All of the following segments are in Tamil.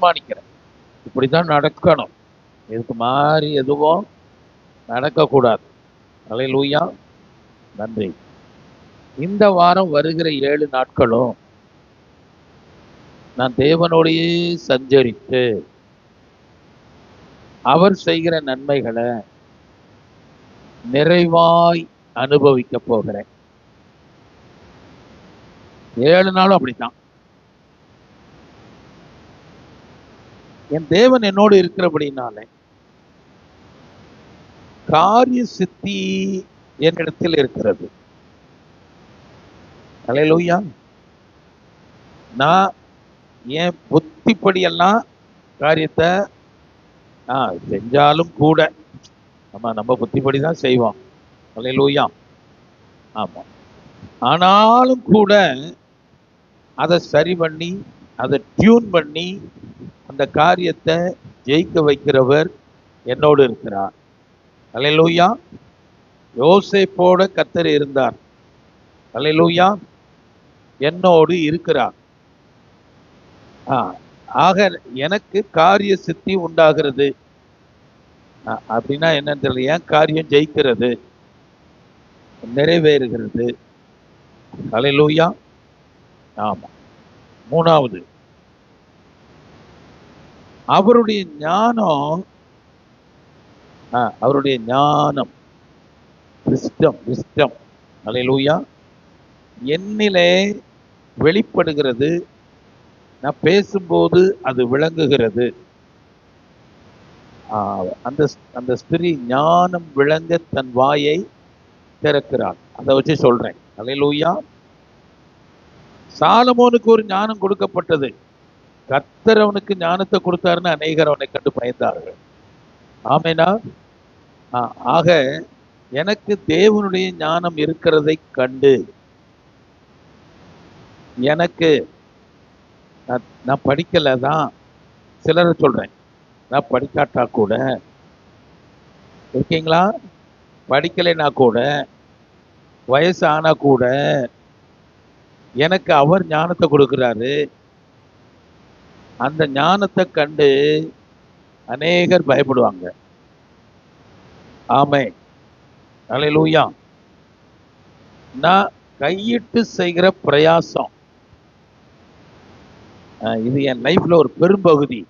தீர்மானிக்கிறேன், இப்படிதான் நடக்கணும், இதுக்கு மாறி எதுவும் நடக்கக்கூடாது. அல்லேலூயா. நன்றி. இந்த வாரம் வருகிற 7 நாட்களும் நான் தேவனோடையே சஞ்சரித்து அவர் செய்கிற நன்மைகளை நிறைவாய் அனுபவிக்க போகிறேன். 7 நாளும் அப்படித்தான். என் தேவன் என்னோடு இருக்கிறபடினாலே காரிய சித்தி என்னிடத்தில் இருக்கிறது. அல்லேலூயா. நான் என் புத்திப்படியெல்லாம் காரியத்தை செஞ்சாலும் கூட நம்ம புத்திப்படி தான் செய்வோம். அல்லேலூயா. ஆமா. ஆனாலும் கூட அதை சரி பண்ணி, அதை டியூன் பண்ணி அந்த காரியத்தை ஜெயிக்க வைக்கிறவர் என்னோடு இருக்கிறார். அல்லேலூயா. யோசேப்போட கர்த்தர் இருந்தார். அல்லேலூயா. என்னோடு இருக்கிறார். ஆக எனக்கு காரிய சித்தி உண்டாகிறது. அப்படின்னா என்னன்னு தெரியல. ஏன் காரியம் ஜெயிக்கிறது, நிறைவேறுகிறது. அல்லேலூயா. ஆமா. 3வது, அவருடைய ஞானம், அவருடைய ஞானம், விஸ்டம், அல்லேலூயா, என்னிலே வெளிப்படுகிறது. நான் பேசும்போது அது விளங்குகிறது. அந்த ஸ்திரீ ஞானம் விளங்க தன் வாயை திறக்கிறார். அதை வச்சு சொல்றேன். அல்லேலூயா. சாலமோனுக்கு ஒரு ஞானம் கொடுக்கப்பட்டது. கர்த்தர் அவனுக்கு ஞானத்தை கொடுத்தாருன்னு அநேகர் அவனை கண்டு பயந்தார்கள். ஆமேனா. ஆக எனக்கு தேவனுடைய ஞானம் இருக்கிறதை கண்டு எனக்கு, நான் படிக்கல தான், சிலரை சொல்றேன், நான் படிக்காட்டா கூட இருக்கீங்களா, படிக்கலைன்னா கூட, வயசு ஆனா கூட எனக்கு அவர் ஞானத்தை கொடுக்கிறாரு. அந்த ஞானத்தை கண்டு அநேகர் பயப்படுவாங்க. ஆமென். அல்லேலூயா. நான் கையிட்டு செய்கிற பிரயாசம், இது என் லைஃப்ல ஒரு பெரும்பகுதி.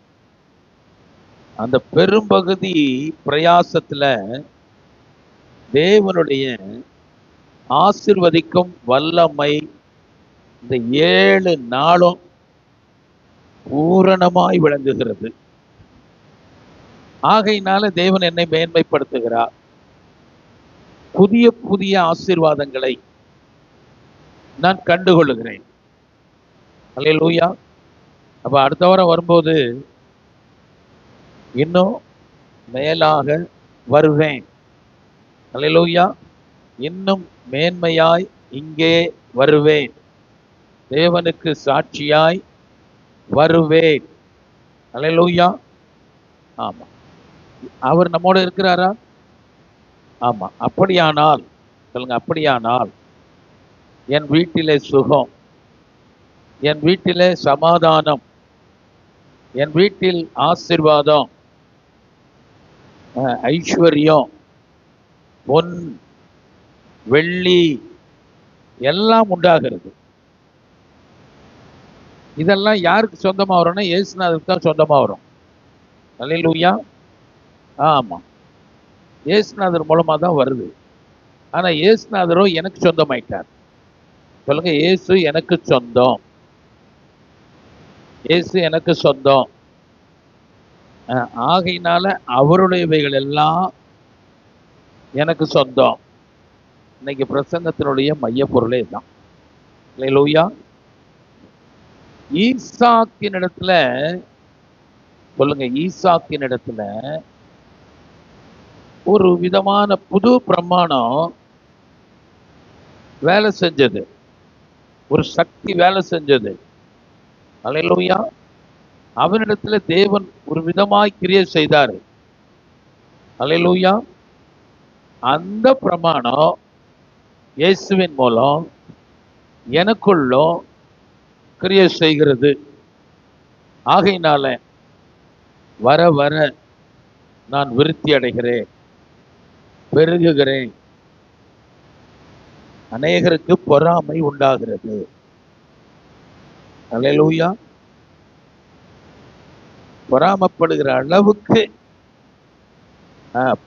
அந்த பெரும்பகுதி பிரயாசத்துல தேவனுடைய ஆசீர்வதிக்கும் வல்லமை இந்த 7 நாளும் பூரணமாய் விளங்குகிறது. ஆகையினால தேவன் என்னை மேன்மைப்படுத்துகிறார். புதிய புதிய ஆசீர்வாதங்களை நான் கண்டுகொள்ளுகிறேன். அல்லேலூயா. அப்ப அடுத்த வாரம் வரும்போது இன்னும் மேலாக வருவேன். அல்லேலூயா. இன்னும் மேன்மையாய் இங்கே வருவேன். தேவனுக்கு சாட்சியாய் வருவேன். அல்லேலூயா. ஆமா. அவர் நம்மோட இருக்கிறாரா? ஆமா. அப்படியானால் சொல்லுங்க, அப்படியானால் என் வீட்டிலே சுகம், என் வீட்டிலே சமாதானம், என் வீட்டில் ஆசீர்வாதம், ஐஸ்வர்யம், பொன், வெள்ளி எல்லாம் உண்டாகிறது. இதெல்லாம் யாருக்கு சொந்தமா வரும்னா இயேசுநாதருக்கு தான் சொந்தமா வரும். அல்லேலூயா. ஆமா. இயேசுநாதர் மூலமா தான் வருது. ஆனா இயேசுநாதரோ எனக்கு சொந்தமாயிட்டார். சொல்லுங்க, இயேசு எனக்கு சொந்தம். இயேசு எனக்கு சொந்தம். ஆகையினால அவருடையவைகள் எல்லாம் எனக்கு சொந்தம். இன்னைக்கு பிரசங்கத்தினுடைய மைய பொருளே தான். அல்லேலூயா. ஈசாக்கின் இடத்துல சொல்லுங்க, ஈசாக்கின் இடத்துல ஒரு விதமான புது பிரமாணம் வேலை செஞ்சது. ஒரு சக்தி வேலை செஞ்சது. அல்லேலூயா. அவனிடத்துல தேவன் ஒரு விதமாய் கிரியை செய்தார். அல்லேலூயா. அந்த பிரமாணம் இயேசுவின் மூலம் எனக்குள்ளும் கிரியை செய்கிறது. ஆகையினால வர வர நான் விருத்தி அடைகிறேன், பெருகுகிறேன். அநேகருக்கு பொறாமை உண்டாகிறது. அல்லேலூயா. பொறாமப்படுகிற அளவுக்கு,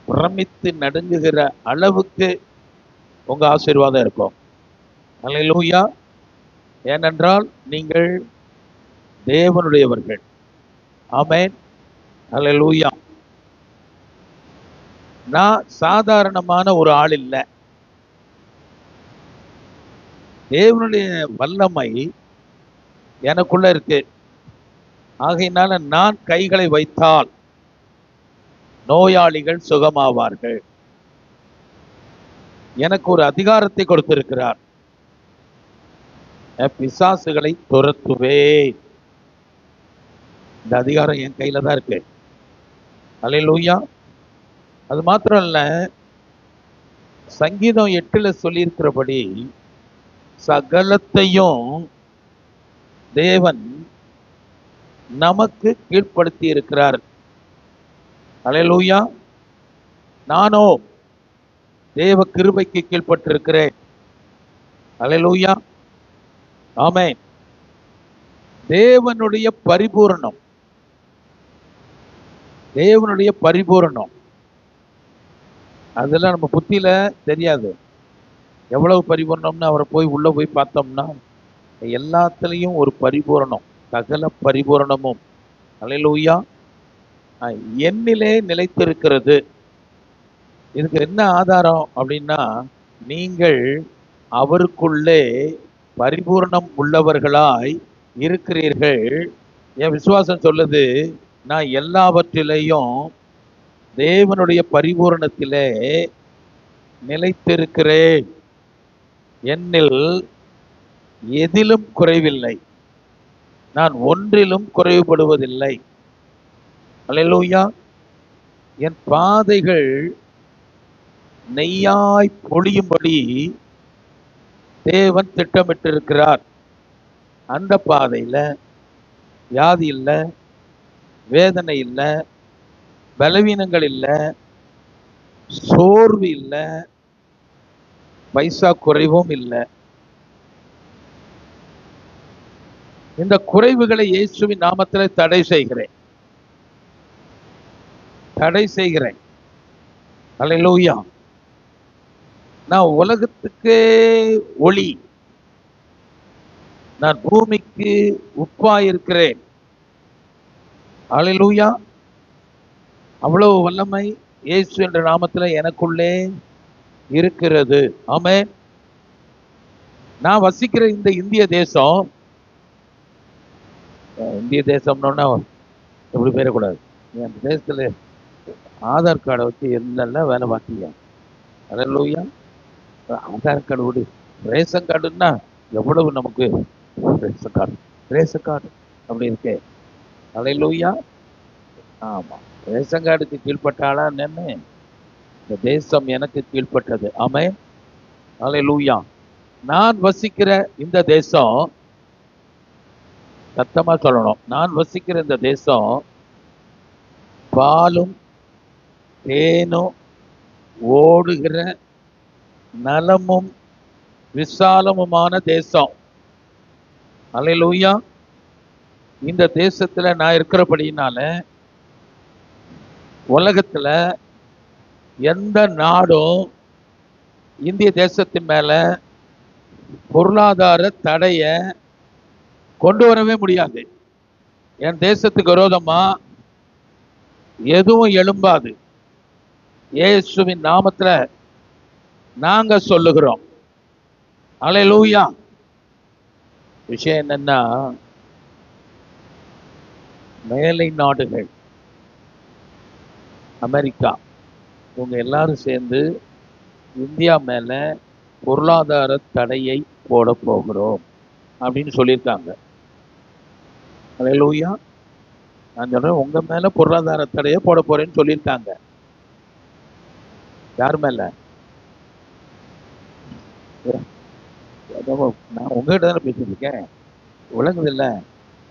பிரமித்து நடுங்குகிற அளவுக்கு உங்க ஆசீர்வாதம் இருக்கும். அல்லேலூயா. ஏனென்றால் நீங்கள் தேவனுடையவர்கள். ஆமென். அல்லேலூயா. நான் சாதாரணமான ஒரு ஆள் இல்லை. தேவனுடைய வல்லமை எனக்குள்ள இருக்கு. ஆகையினால நான் கைகளை வைத்தால் நோயாளிகள் சுகமாவார்கள். எனக்கு ஒரு அதிகாரத்தை கொடுத்திருக்கிறார். பிசாசுகளை துரத்துவேன். இந்த அதிகாரம் என் கையில தான் இருக்கு. அல்லேலூயா. அது மாத்திரம் இல்ல, சங்கீதம் 8 சொல்லியிருக்கிறபடி சகலத்தையும் தேவன் நமக்கு கீழ்ப்படுத்தி இருக்கிறார். அல்லேலூயா. நானோ தேவ கிருபைக்கு கீழ்ப்பட்டிருக்கிறேன். அல்லேலூயா. ஆமென். தேவனுடைய பரிபூரணம், தேவனுடைய பரிபூரணம் அதெல்லாம் நம்ம புத்தியில தெரியாது. எவ்வளவு பரிபூரணம்னு அவரை உள்ள போய் பார்த்தோம்னா எல்லாத்துலேயும் ஒரு பரிபூரணம், சகல பரிபூரணமும் அல்லேலூயா என்னிலே நிலைத்திருக்கிறது. இதுக்கு என்ன ஆதாரம் அப்படின்னா, நீங்கள் அவருக்குள்ளே பரிபூர்ணம் உள்ளவர்களாய் இருக்கிறீர்கள். என் விசுவாசம் சொல்லுது, நான் எல்லாவற்றிலையும் தேவனுடைய பரிபூரணத்திலே நிலைத்திருக்கிறேன். என்னில் எதிலும் குறைவில்லை, நான் ஒன்றிலும் குறைவுபடுவதில்லை. அல்லேலூயா. என் பாதைகள் நெய்யாய் பொழியும்படி தேவன் திட்டமிட்டிருக்கிறார். அந்த பாதையில வியாதி இல்லை, வேதனை இல்லை, பலவீனங்கள் இல்லை, சோர்வு இல்லை, பைசா குறைவும் இல்லை. இந்த குறைவுகளை இயேசுவின் நாமத்தில் தடை செய்கிறேன், தடை செய்கிறேன். அல்லேலூயா. நான் உலகத்துக்கே ஒளி, நான் பூமிக்கு உப்பாயிருக்கிறேன். அல்லேலூயா. அவ்வளவு வல்லமை இயேசு என்ற நாமத்துல எனக்குள்ளே இருக்கிறது. ஆமென். நான் வசிக்கிற இந்த இந்திய தேசம், இந்திய தேசம்னா எப்படி பேரக்கூடாது, அந்த தேசத்துல ஆதார் கார்டை வச்சு என்னெல்லாம் வேலை பார்த்தீங்க. அல்லேலூயா. ஆதார் கார்டு விடு, ரேஷன் கார்டுன்னா எவ்வளவு நமக்கு ரேஷன் கார்டு, ரேஷன் கார்டு அப்படி இருக்கே. அல்லேலூயா. ஆமா, ரேஷன் கார்டுக்கு கீழ்பட்டாளா என்னன்னு, இந்த தேசம் எனக்கு கீழ்பட்டது. ஆமென். அல்லேலூயா. நான் வசிக்கிற இந்த தேசம், சத்தமா சொல்லணும், நான் வசிக்கிற இந்த தேசம் பாலும் தேனும் ஓடுகிற நலமும் விசாலமுமான தேசம். அல்லேலூயா. இந்த தேசத்துல நான் இருக்கிறபடினால உலகத்துல எந்த நாடும் இந்திய தேசத்தின் மேல பொருளாதார தடைய கொண்டு வரவே முடியாது. என் தேசத்துக்கு விரோதமா எதுவும் எழும்பாது. இயேசுவின் நாமத்துல நாங்க சொல்லுகிறோம். அல்லேலூயா. விஷயம் என்னன்னா, மேலை நாடுகள், அமெரிக்கா, இவங்க எல்லாரும் சேர்ந்து இந்தியா மேல பொருளாதார தடையை போட போகிறோம் அப்படின்னு சொல்லியிருக்காங்க. அல்லேலூயா. நான் சொல்றேன், உங்க மேல பொருளாதார தடையை போட போறேன்னு சொல்லியிருக்காங்க. யார் மேல? நான் உங்ககிட்ட தானே பேசிட்டு இருக்கேன், விளங்குது இல்ல?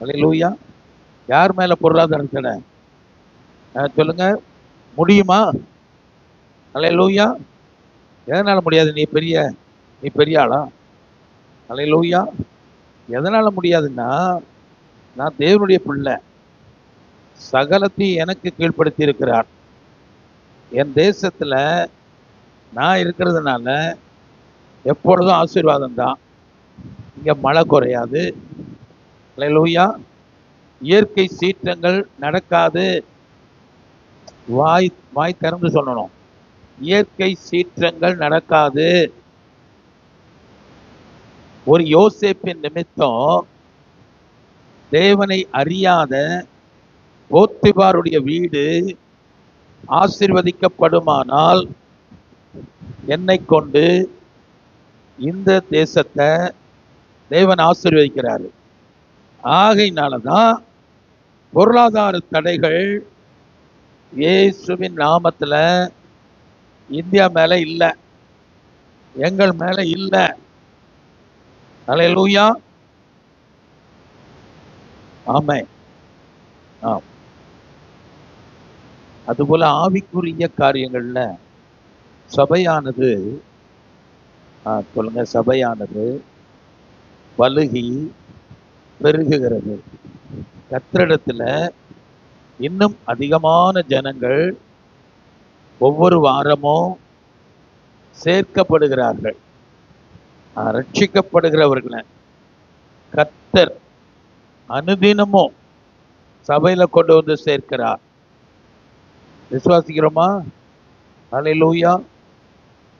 அல்லேலூயா. யார் மேல பொருளாதார தடை? சொல்லுங்க, முடியுமா? அல்லேலூயா. எதனால முடியாது? நீ பெரிய ஆளா? அல்லேலூயா. எதனால முடியாதுன்னா, நான் தேவனுடைய பிள்ளை, சகலத்தையும் எனக்கு கீழ்ப்படுத்தி இருக்கிறார். என் தேசத்துல நான் இருக்கிறதுனால எப்பொழுதும் ஆசீர்வாதம் தான். இங்க மழை குறையாது. அல்லேலூயா. இயற்கை சீற்றங்கள் நடக்காது. வாய் திறந்து சொல்லணும், இயற்கை சீற்றங்கள் நடக்காது. ஒரு யோசேப்பின் நிமித்தம் தேவனை அறியாத போத்திபாருடைய வீடு ஆசீர்வதிக்கப்படுமானால் என்னை கொண்டு இந்த தேசத்தை தேவன் ஆசீர்வதிக்கிறாரு. ஆகையினாலதான் பொருளாதார தடைகள் இயேசுவின் நாமத்துல இந்தியா மேல இல்ல, எங்கள் மேல இல்ல. அல்லேலூயா. ஆமென். அதுபோல ஆவிக்குரிய காரியங்கள்ல சபையானது சொல்லுங்க, சபையானது பலுகி பெருகுகிறது. கர்த்தரிடத்துல இன்னும் அதிகமான ஜனங்கள் ஒவ்வொரு வாரமும் சேர்க்கப்படுகிறார்கள். ரட்சிக்கப்படுகிறவர்களை கர்த்தர் அனுதினமும் சபையில கொண்டு வந்து சேர்க்கிறார். விசுவாசிக்கிறோமா? அல்லேலூயா.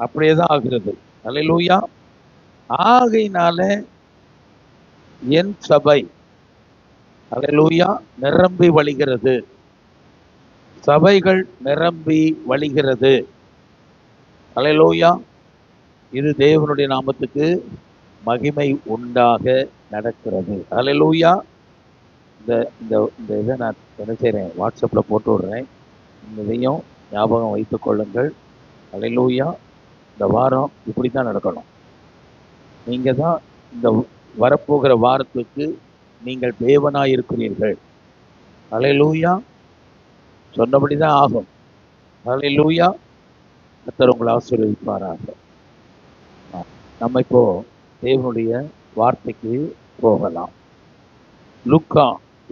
அப்படியேதான் ஆகிறது. அல்லேலூயா. ஆகையினால என் சபை அல்லேலூயா நிரம்பி வழிகிறது. சபைகள் நிரம்பி வழிகிறது. அல்லேலூயா. இது தேவனுடைய நாமத்துக்கு மகிமை உண்டாக நடக்கிறது. அல்லேலூயா. இந்த இந்த இந்த இதை நான் என்ன செய்கிறேன், வாட்ஸ்அப்பில் போட்டு விடுறேன். இதையும் ஞாபகம் வைத்துக் கொள்ளுங்கள். அல்லேலூயா. இந்த வாரம் இப்படி தான் நடக்கணும். நீங்கள் தான் இந்த வரப்போகிற வாரத்துக்கு நீங்கள் தேவனாய் இருக்கிறீர்கள். அல்லேலூயா. சொன்னபடி தான் ஆகும். அல்லேலூயா. கர்த்தர் உங்களை ஆசீர்வதிப்பாராக. நம்ம இப்போ தேவனுடைய வார்த்தைக்கு போகலாம். லூக்கா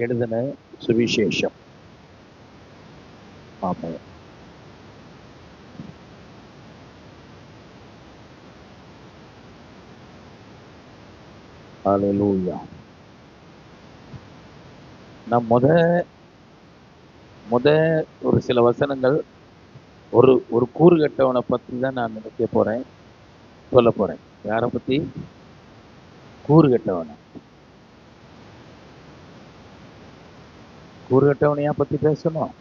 எழுதின சுவிசேஷம். ஆமென். அல்லேலூயா. நான் முத ஒரு சில வசனங்கள் ஒரு கூறு கட்டவனை பற்றி தான் நான் நினைக்க போறேன், சொல்ல போறேன். யாரை பத்தி? கூறு கட்டவனை. கூறு கட்டவனையா பத்தி பேசணும்?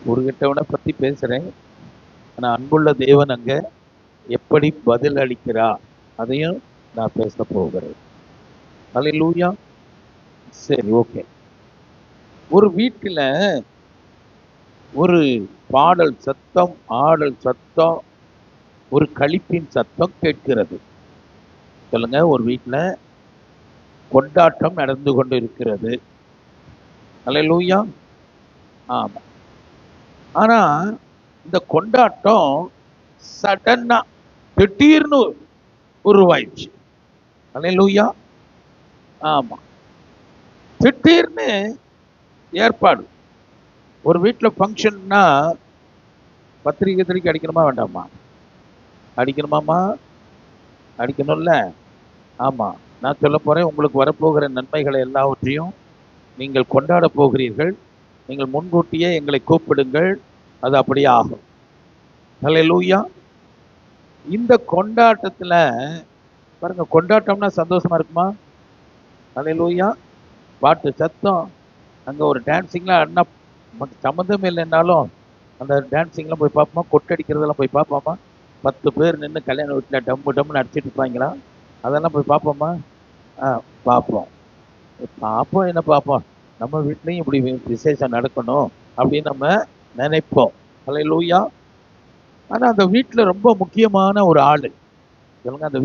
கூறு கட்டவனை பத்தி பேசுறேன். ஆனா அன்புள்ள தேவன் அங்க எப்படி பதில் அளிக்கிறார் அதையும் நான் பேச போகிறேன். அல்லேலூயா. சரி, ஓகே. ஒரு வீட்டுல ஒரு பாடல் சத்தம், ஆடல் சத்தம், ஒரு களிப்பின் சத்தம் கேட்கிறது. சொல்லுங்க, ஒரு வீட்டுல கொண்டாட்டம் நடந்து கொண்டு இருக்கிறது. அல்லேலூயா. ஆமா. ஆனா இந்த கொண்டாட்டம் சடனா திடீர்னு உருவாயிடுச்சு. அல்லேலூயா. ஆமா, திடீர்னு ஏற்பாடு. ஒரு வீட்டில் ஃபங்க்ஷன்னா பத்திரிக்கை அடிக்கணுமா வேண்டாமா? அடிக்கணுமாமா? அடிக்கணும்ல. ஆமா. நான் சொல்ல போறேன், உங்களுக்கு வரப்போகிற நன்மைகளை எல்லாவற்றையும் நீங்கள் கொண்டாட போகிறீர்கள். நீங்கள் முன்கூட்டியே எங்களை கூப்பிடுங்கள், அது அப்படியே ஆகும். அல்லேலூயா. இந்த கொண்டாட்டத்துல பாருங்க, கொண்டாட்டம்னா சந்தோஷமா இருக்குமா? அல்லேலூயா. பாட்டு சத்தம், அங்க ஒரு டான்ஸிங்லாம் அண்ணா சம்மந்தம் இல்லைன்னாலும் அந்த டான்ஸிங்லாம் போய் பார்ப்போமா? கொட்டடிக்கிறதெல்லாம் போய் பார்ப்போமா? 10 பேர் நின்று கல்யாண வீட்டில் டம்முன்னு அடிச்சிட்டு இருப்பாங்களா? அதெல்லாம் போய் பார்ப்போமா? பார்ப்போம். பார்ப்போம். என்ன பார்ப்போம்? நம்ம வீட்லையும் இப்படி விசேஷம் நடக்கணும் அப்படின்னு நம்ம நினைப்போம். அல்லேலூயா. ஆனா அந்த வீட்டில் ரொம்ப முக்கியமான ஒரு ஆளு சொல்லுங்க, அந்த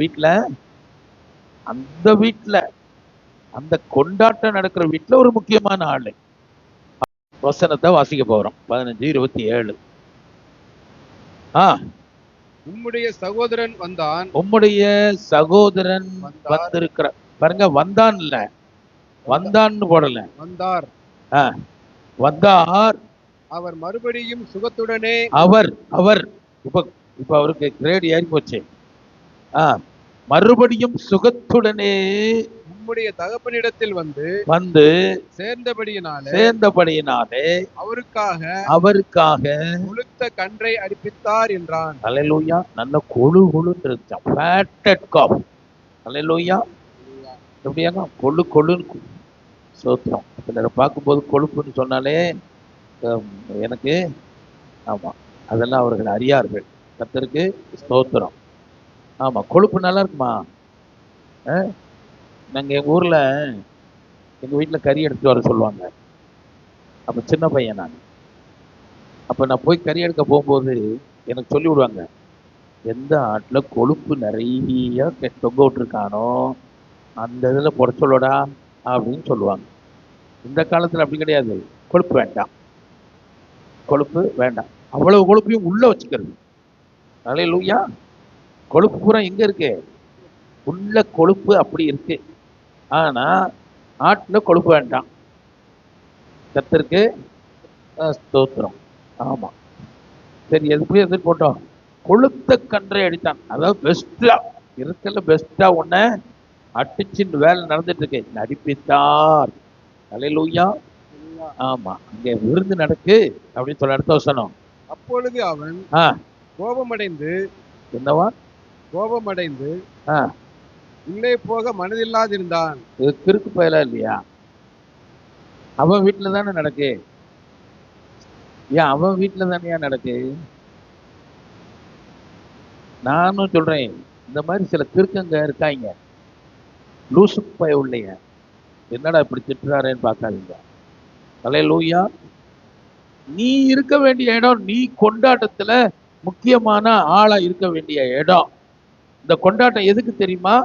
வீட்டில் அந்த கொண்டாட்டம் நடக்கிற வீட்டில் ஒரு முக்கியமான ஆளு வசனத்தை வாசிக்க போறோம். 15:27. உம்முடைய சகோதரன் வந்தான். உம்முடைய சகோதரன் வந்திருக்கிற பாருங்க, வந்தான் இல்ல, வந்தான்னு போடல, வந்தார். வந்தார். அவர் மறுபடியும் சுகத்துடனே அவர் அவர் இப்ப இப்ப அவருக்கு கிரேட் ஏறி போச்சு. மறுபடியும் சுகத்துடனே உம்முடைய தகப்பனிடத்தில் வந்து சேர்ந்தபடியினாலே அவருக்காக கொழுத்த கன்றை அடிப்பித்தார் என்றான். அல்லேலூயா. நல்ல கொழு கொழுன்னு இருந்துச்சான், ஃபேட்டட் காப். அல்லேலூயா. எப்படியாங்க கொழு கொழுன்னு சோத்திரம். சிலரை பார்க்கும்போது கொழுப்புன்னு சொன்னாலே எனக்கு ஆமா, அதெல்லாம் அவர்கள் அறியார்கள். கர்த்தருக்கு ஸ்தோத்திரம். ஆமா, கொழுப்பு நல்லா இருக்குமா? நாங்கள் எங்கள் ஊரில் எங்கள் வீட்டில் கறி எடுத்துட்டு வர சொல்லுவாங்க. அப்போ சின்ன பையன் நான். அப்போ நான் போய் கறி எடுக்க போகும்போது எனக்கு சொல்லி விடுவாங்க, எந்த ஆட்டில் கொழுப்பு நிறைய தொங்க விட்டுருக்கானோ அந்த இதில் போட சொல்லடா அப்படின்னு சொல்லுவாங்க. இந்த காலத்தில் அப்படி கிடையாது. கொழுப்பு வேண்டாம், கொழுப்பு வேண்டாம். அவ்வளவு கொழுப்பையும் உள்ளே வச்சுக்கிறது. அல்லேலூயா. கொழுப்பு பூரா எங்கே இருக்கு? உள்ள கொழுப்பு அப்படி இருக்கு. ஆனா ஆட்டுல கொழுப்பு வேண்டாம். கர்த்தருக்கு ஸ்தோத்திரம். ஆமா, சரி, எப்படி எதிர்த்து போட்டோம்? கொழுத்த கன்றை அடித்தான். அதாவது பெஸ்டா இருக்கல, பெஸ்டா ஒன்ன அடிச்சுன்னு வேலை நடந்துட்டு இருக்கு. நடிப்பித்தார். அல்லேலூயா. ஆமா, அங்க விருந்து நடக்கு அப்படின்னு சொல்ல அடுத்த வசனம். அப்பொழுது அவன் கோபமடைந்து என்னவா? கோபமடைந்து உள்ளே போக மனதில்லாதிருந்தான். இது கிறுக்கு பயலா இல்லையா? அவன் வீட்டுல தானே நடக்கு. ஏன் அவன் வீட்டுல தானே நடக்கு? நானும் சொல்றேன், இந்த மாதிரி சில கிறுக்கங்க இருக்காங்க, லூசு பய உள்ளைய. என்னடா இப்படி திட்டுறாருன்னு பார்க்காதீங்க. அல்லேலூயா. நீ இருக்க வேண்டிய இடம், நீ கொண்டாட்டத்துல முக்கியமான ஆளா இருக்க வேண்டிய இடம். இந்த கொண்டாட்டம் எதுக்கு தெரியுமா?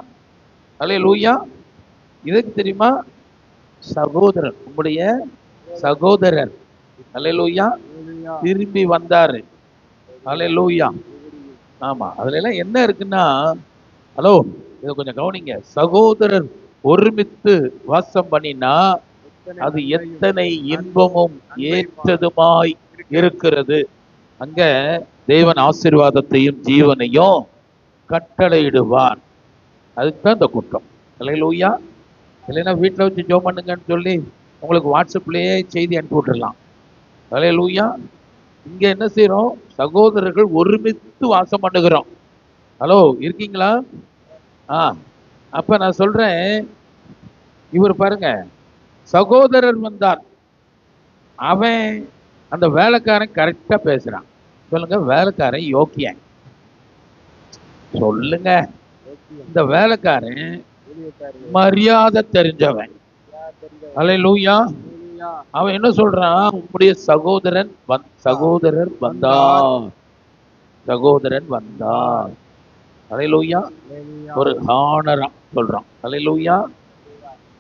அல்லேலூயா. எதுக்கு தெரியுமா? சகோதரன், உங்களுடைய சகோதரர் அல்லேலூயா திரும்பி வந்தாரு. அல்லேலூயா. ஆமா, அதுல எல்லாம் என்ன இருக்குன்னா, ஹலோ இதை கொஞ்சம் கவனிங்க. சகோதரர் ஒருமித்து வாசம் பண்ணினா அது எத்தனை இன்பமும் ஏற்றதுமாய் இருக்கிறது. அங்க தேவன் ஆசீர்வாதத்தையும் ஜீவனையும் கட்டளையிடுவார். அதுக்கு தான் இந்த கூட்டம். அல்லேலூயா. இல்லைன்னா வீட்டில் வச்சு ஜெபம் பண்ணுங்கன்னு சொல்லி உங்களுக்கு வாட்ஸ்அப்லேயே செய்தி அனுப்பி விட்டுடலாம். அல்லேலூயா. இங்கே என்ன செய்கிறோம்? சகோதரர்கள் ஒருமித்து வாசம் பண்ணுகிறோம். ஹலோ, இருக்கீங்களா? அப்போ நான் சொல்கிறேன், இவர் பாருங்க, சகோதரர் வந்தார். அவன் அந்த வேலைக்காரன் கரெக்டாக பேசுகிறான். சொல்லுங்க, வேலைக்காரன் யோக்கியன். சொல்லுங்க, இந்த வேலைக்காரன் மரியாதை தெரிஞ்சவன். அல்லேலூயா. அவன் என்ன சொல்றான்? உம்முடைய சகோதரர் வந்தார், சகோதரன் வந்தார். அல்லேலூயா. ஒரு ஹானரா சொல்றான். அல்லேலூயா.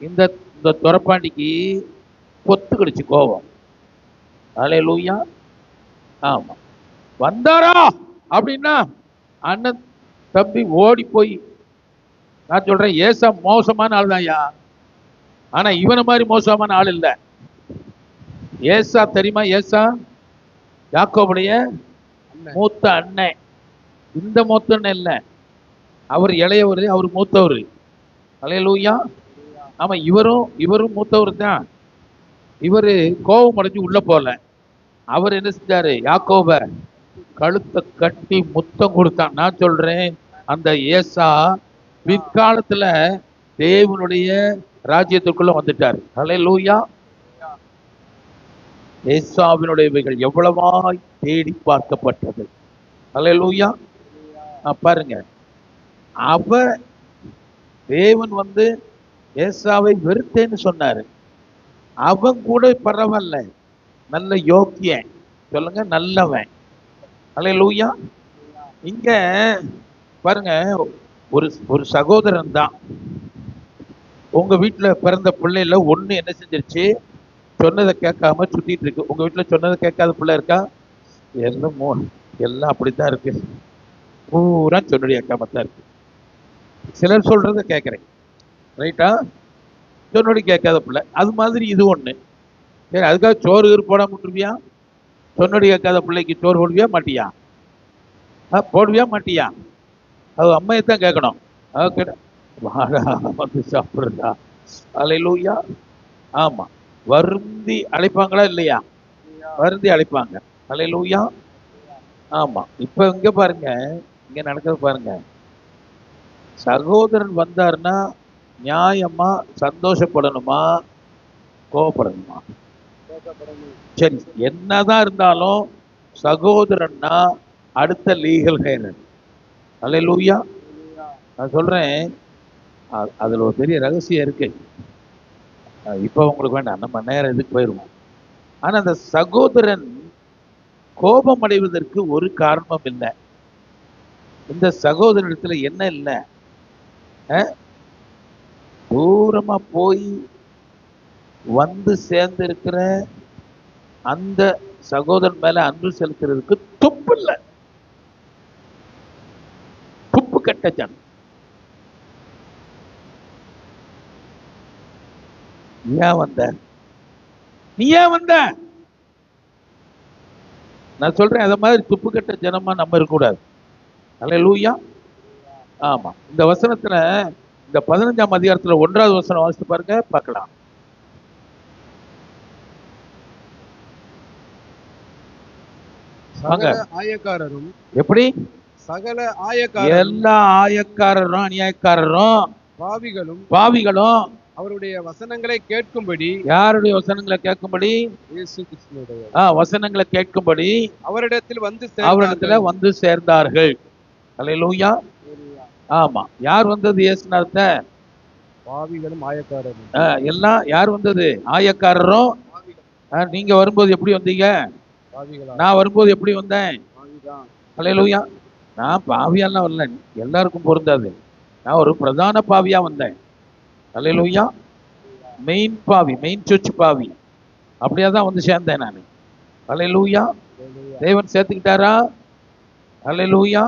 இந்த துரப்பாண்டிக்கு பொத்து கிடுச்சு கோபம். அல்லேலூயா. ஆமா, வந்தாரா அப்படின்னா அண்ணன் தம்பி ஓடி போய், நான் சொல்றேன், ஏசா மோசமான ஆள் தான்யா. ஆனா இவனை மாதிரி மோசமான ஆள் இல்லை. ஏசா தெரியுமா? ஏசா யாக்கோபுடைய மூத்த அண்ணன். இந்த மூத்த அண்ணன் இல்லை, அவர் இளையவர், அவர் மூத்தவர். அல்லேலூயா. ஆமா, இவரும் மூத்தவர் தான். இவரு கோபம் அடைஞ்சு உள்ள போல. அவர் என்ன செஞ்சாரு? யாக்கோப கழுத்தை கட்டி முத்தம் கொடுத்தான். நான் சொல்றேன், அந்த ஏசா பிற்காலத்துல தேவனுடைய ராஜ்யத்துக்குள்ள வந்துட்டார். அல்லேலூயா. ஏசாவினுடையவைகள் எவ்வளவாய் தேடி பார்க்கப்பட்டது. அல்லேலூயா. பாருங்க, தேவன் ஏசாவை வெறுத்தேன்னு சொன்னாரு. அவன் கூட பரவாயில்ல, நல்ல யோக்கியன். சொல்லுங்க, நல்லவன். அல்லேலூயா. இங்க பாருங்க, ஒரு சகோதரன் தான். உங்க வீட்டுல பிறந்த பிள்ளைல ஒண்ணு என்ன செஞ்சிருச்சு? சொன்னதை கேட்காம சுத்திட்டு இருக்கு. உங்க வீட்டுல சொன்னதை கேட்காத பிள்ளை இருக்கா? எல்லாம் அப்படித்தான் இருக்கு. பூரா சொன்னடி கேட்காம தான் இருக்கு. சிலர் சொல்றதை கேட்கறேன், ரைட்டா? சொன்னடி கேட்காத பிள்ளை. அது மாதிரி இது ஒண்ணு. சரி, அதுக்காக சோறு போடாம விட்டுருவியா? சொன்னடி கேட்காத பிள்ளைக்கு சோறு போடுவியா மாட்டியா? போடுவியா மாட்டியா? அது அம்மையத்தான் கேட்கணும். வாடா வந்து சாப்பிடுறா. அல்லேலூயா. ஆமா, வருந்தி அழைப்பாங்களா இல்லையா? வருந்தி அழைப்பாங்க. அல்லேலூயா. ஆமா. இப்ப இங்க பாருங்க, இங்க நடக்கிறது பாருங்க. சகோதரன் வந்தாருன்னா நியாயமா சந்தோஷப்படணுமா கோபப்படணுமா? சரி, என்னதான் இருந்தாலும் சகோதரன்னா அடுத்த லீகல் ஹேர். அல்லேலூயா. நான் சொல்றேன், அதுல ஒரு பெரிய ரகசியம் இருக்கு. இப்ப உங்களுக்கு வேண்டாம், நம்ம நேரம் இதுக்கு போயிருவோம். ஆனா அந்த சகோதரன் கோபம் அடைவதற்கு ஒரு காரணம் இல்லை. இந்த சகோதரத்துல என்ன இல்லை? தூரமா போய் வந்து சேர்ந்து இருக்கிற அந்த சகோதரன் மேல அன்பு செலுத்துறதுக்கு துப்பு இல்லை. துப்பு கட்ட ஜனம். ஏன் வந்த? நீ ஏன் வந்த? நான் சொல்றேன், அத மாதிரி துப்பு கட்ட ஜனமா நம்ம இருக்கக்கூடாது. அல்லேலூயா. ஆமா. இந்த வசனத்துல, இந்த 15ஆம் அதிகாரத்துல 1வது வசனம் வாசித்து பாருங்க, பார்க்கலாம். ஆயக்காரரும் எப்படி? சகல ஆயக்காரரும், எல்லா ஆயக்காரரும் அநியாயக்காரரும் பாவிகளும் அவருடைய வசனங்களை கேட்கும்படி. யாருடைய வசனங்களை கேட்கும்படி? இயேசு கிறிஸ்துவினுடைய வசனங்களை கேட்கும்படி அவரிடத்துல வந்து சேர்ந்தார்கள். அல்லேலூயா. ஆமா. யார் வந்தது? இயேசுநாதத்த பாவிகளும் ஆயக்காரரும். எல்லாம் யார் வந்தது? ஆயக்காரரும். நீங்க வரும்போது எப்படி வந்தீங்க? நான் வரும்போது எப்படி வந்தேன்? அல்லேலூயா. நான் பாவியாலாம் வரல, எல்லாருக்கும் பொருந்தாது. நான் ஒரு பிரதான பாவியா வந்தேன். அல்லேலூயா. மெயின் பாவி, மெயின் சர்ச் பாவி. அப்படியே தான் வந்து சேர்ந்தேன் நான். அல்லேலூயா. தேவன் சேர்த்துக்கிட்டாரா? அல்லேலூயா.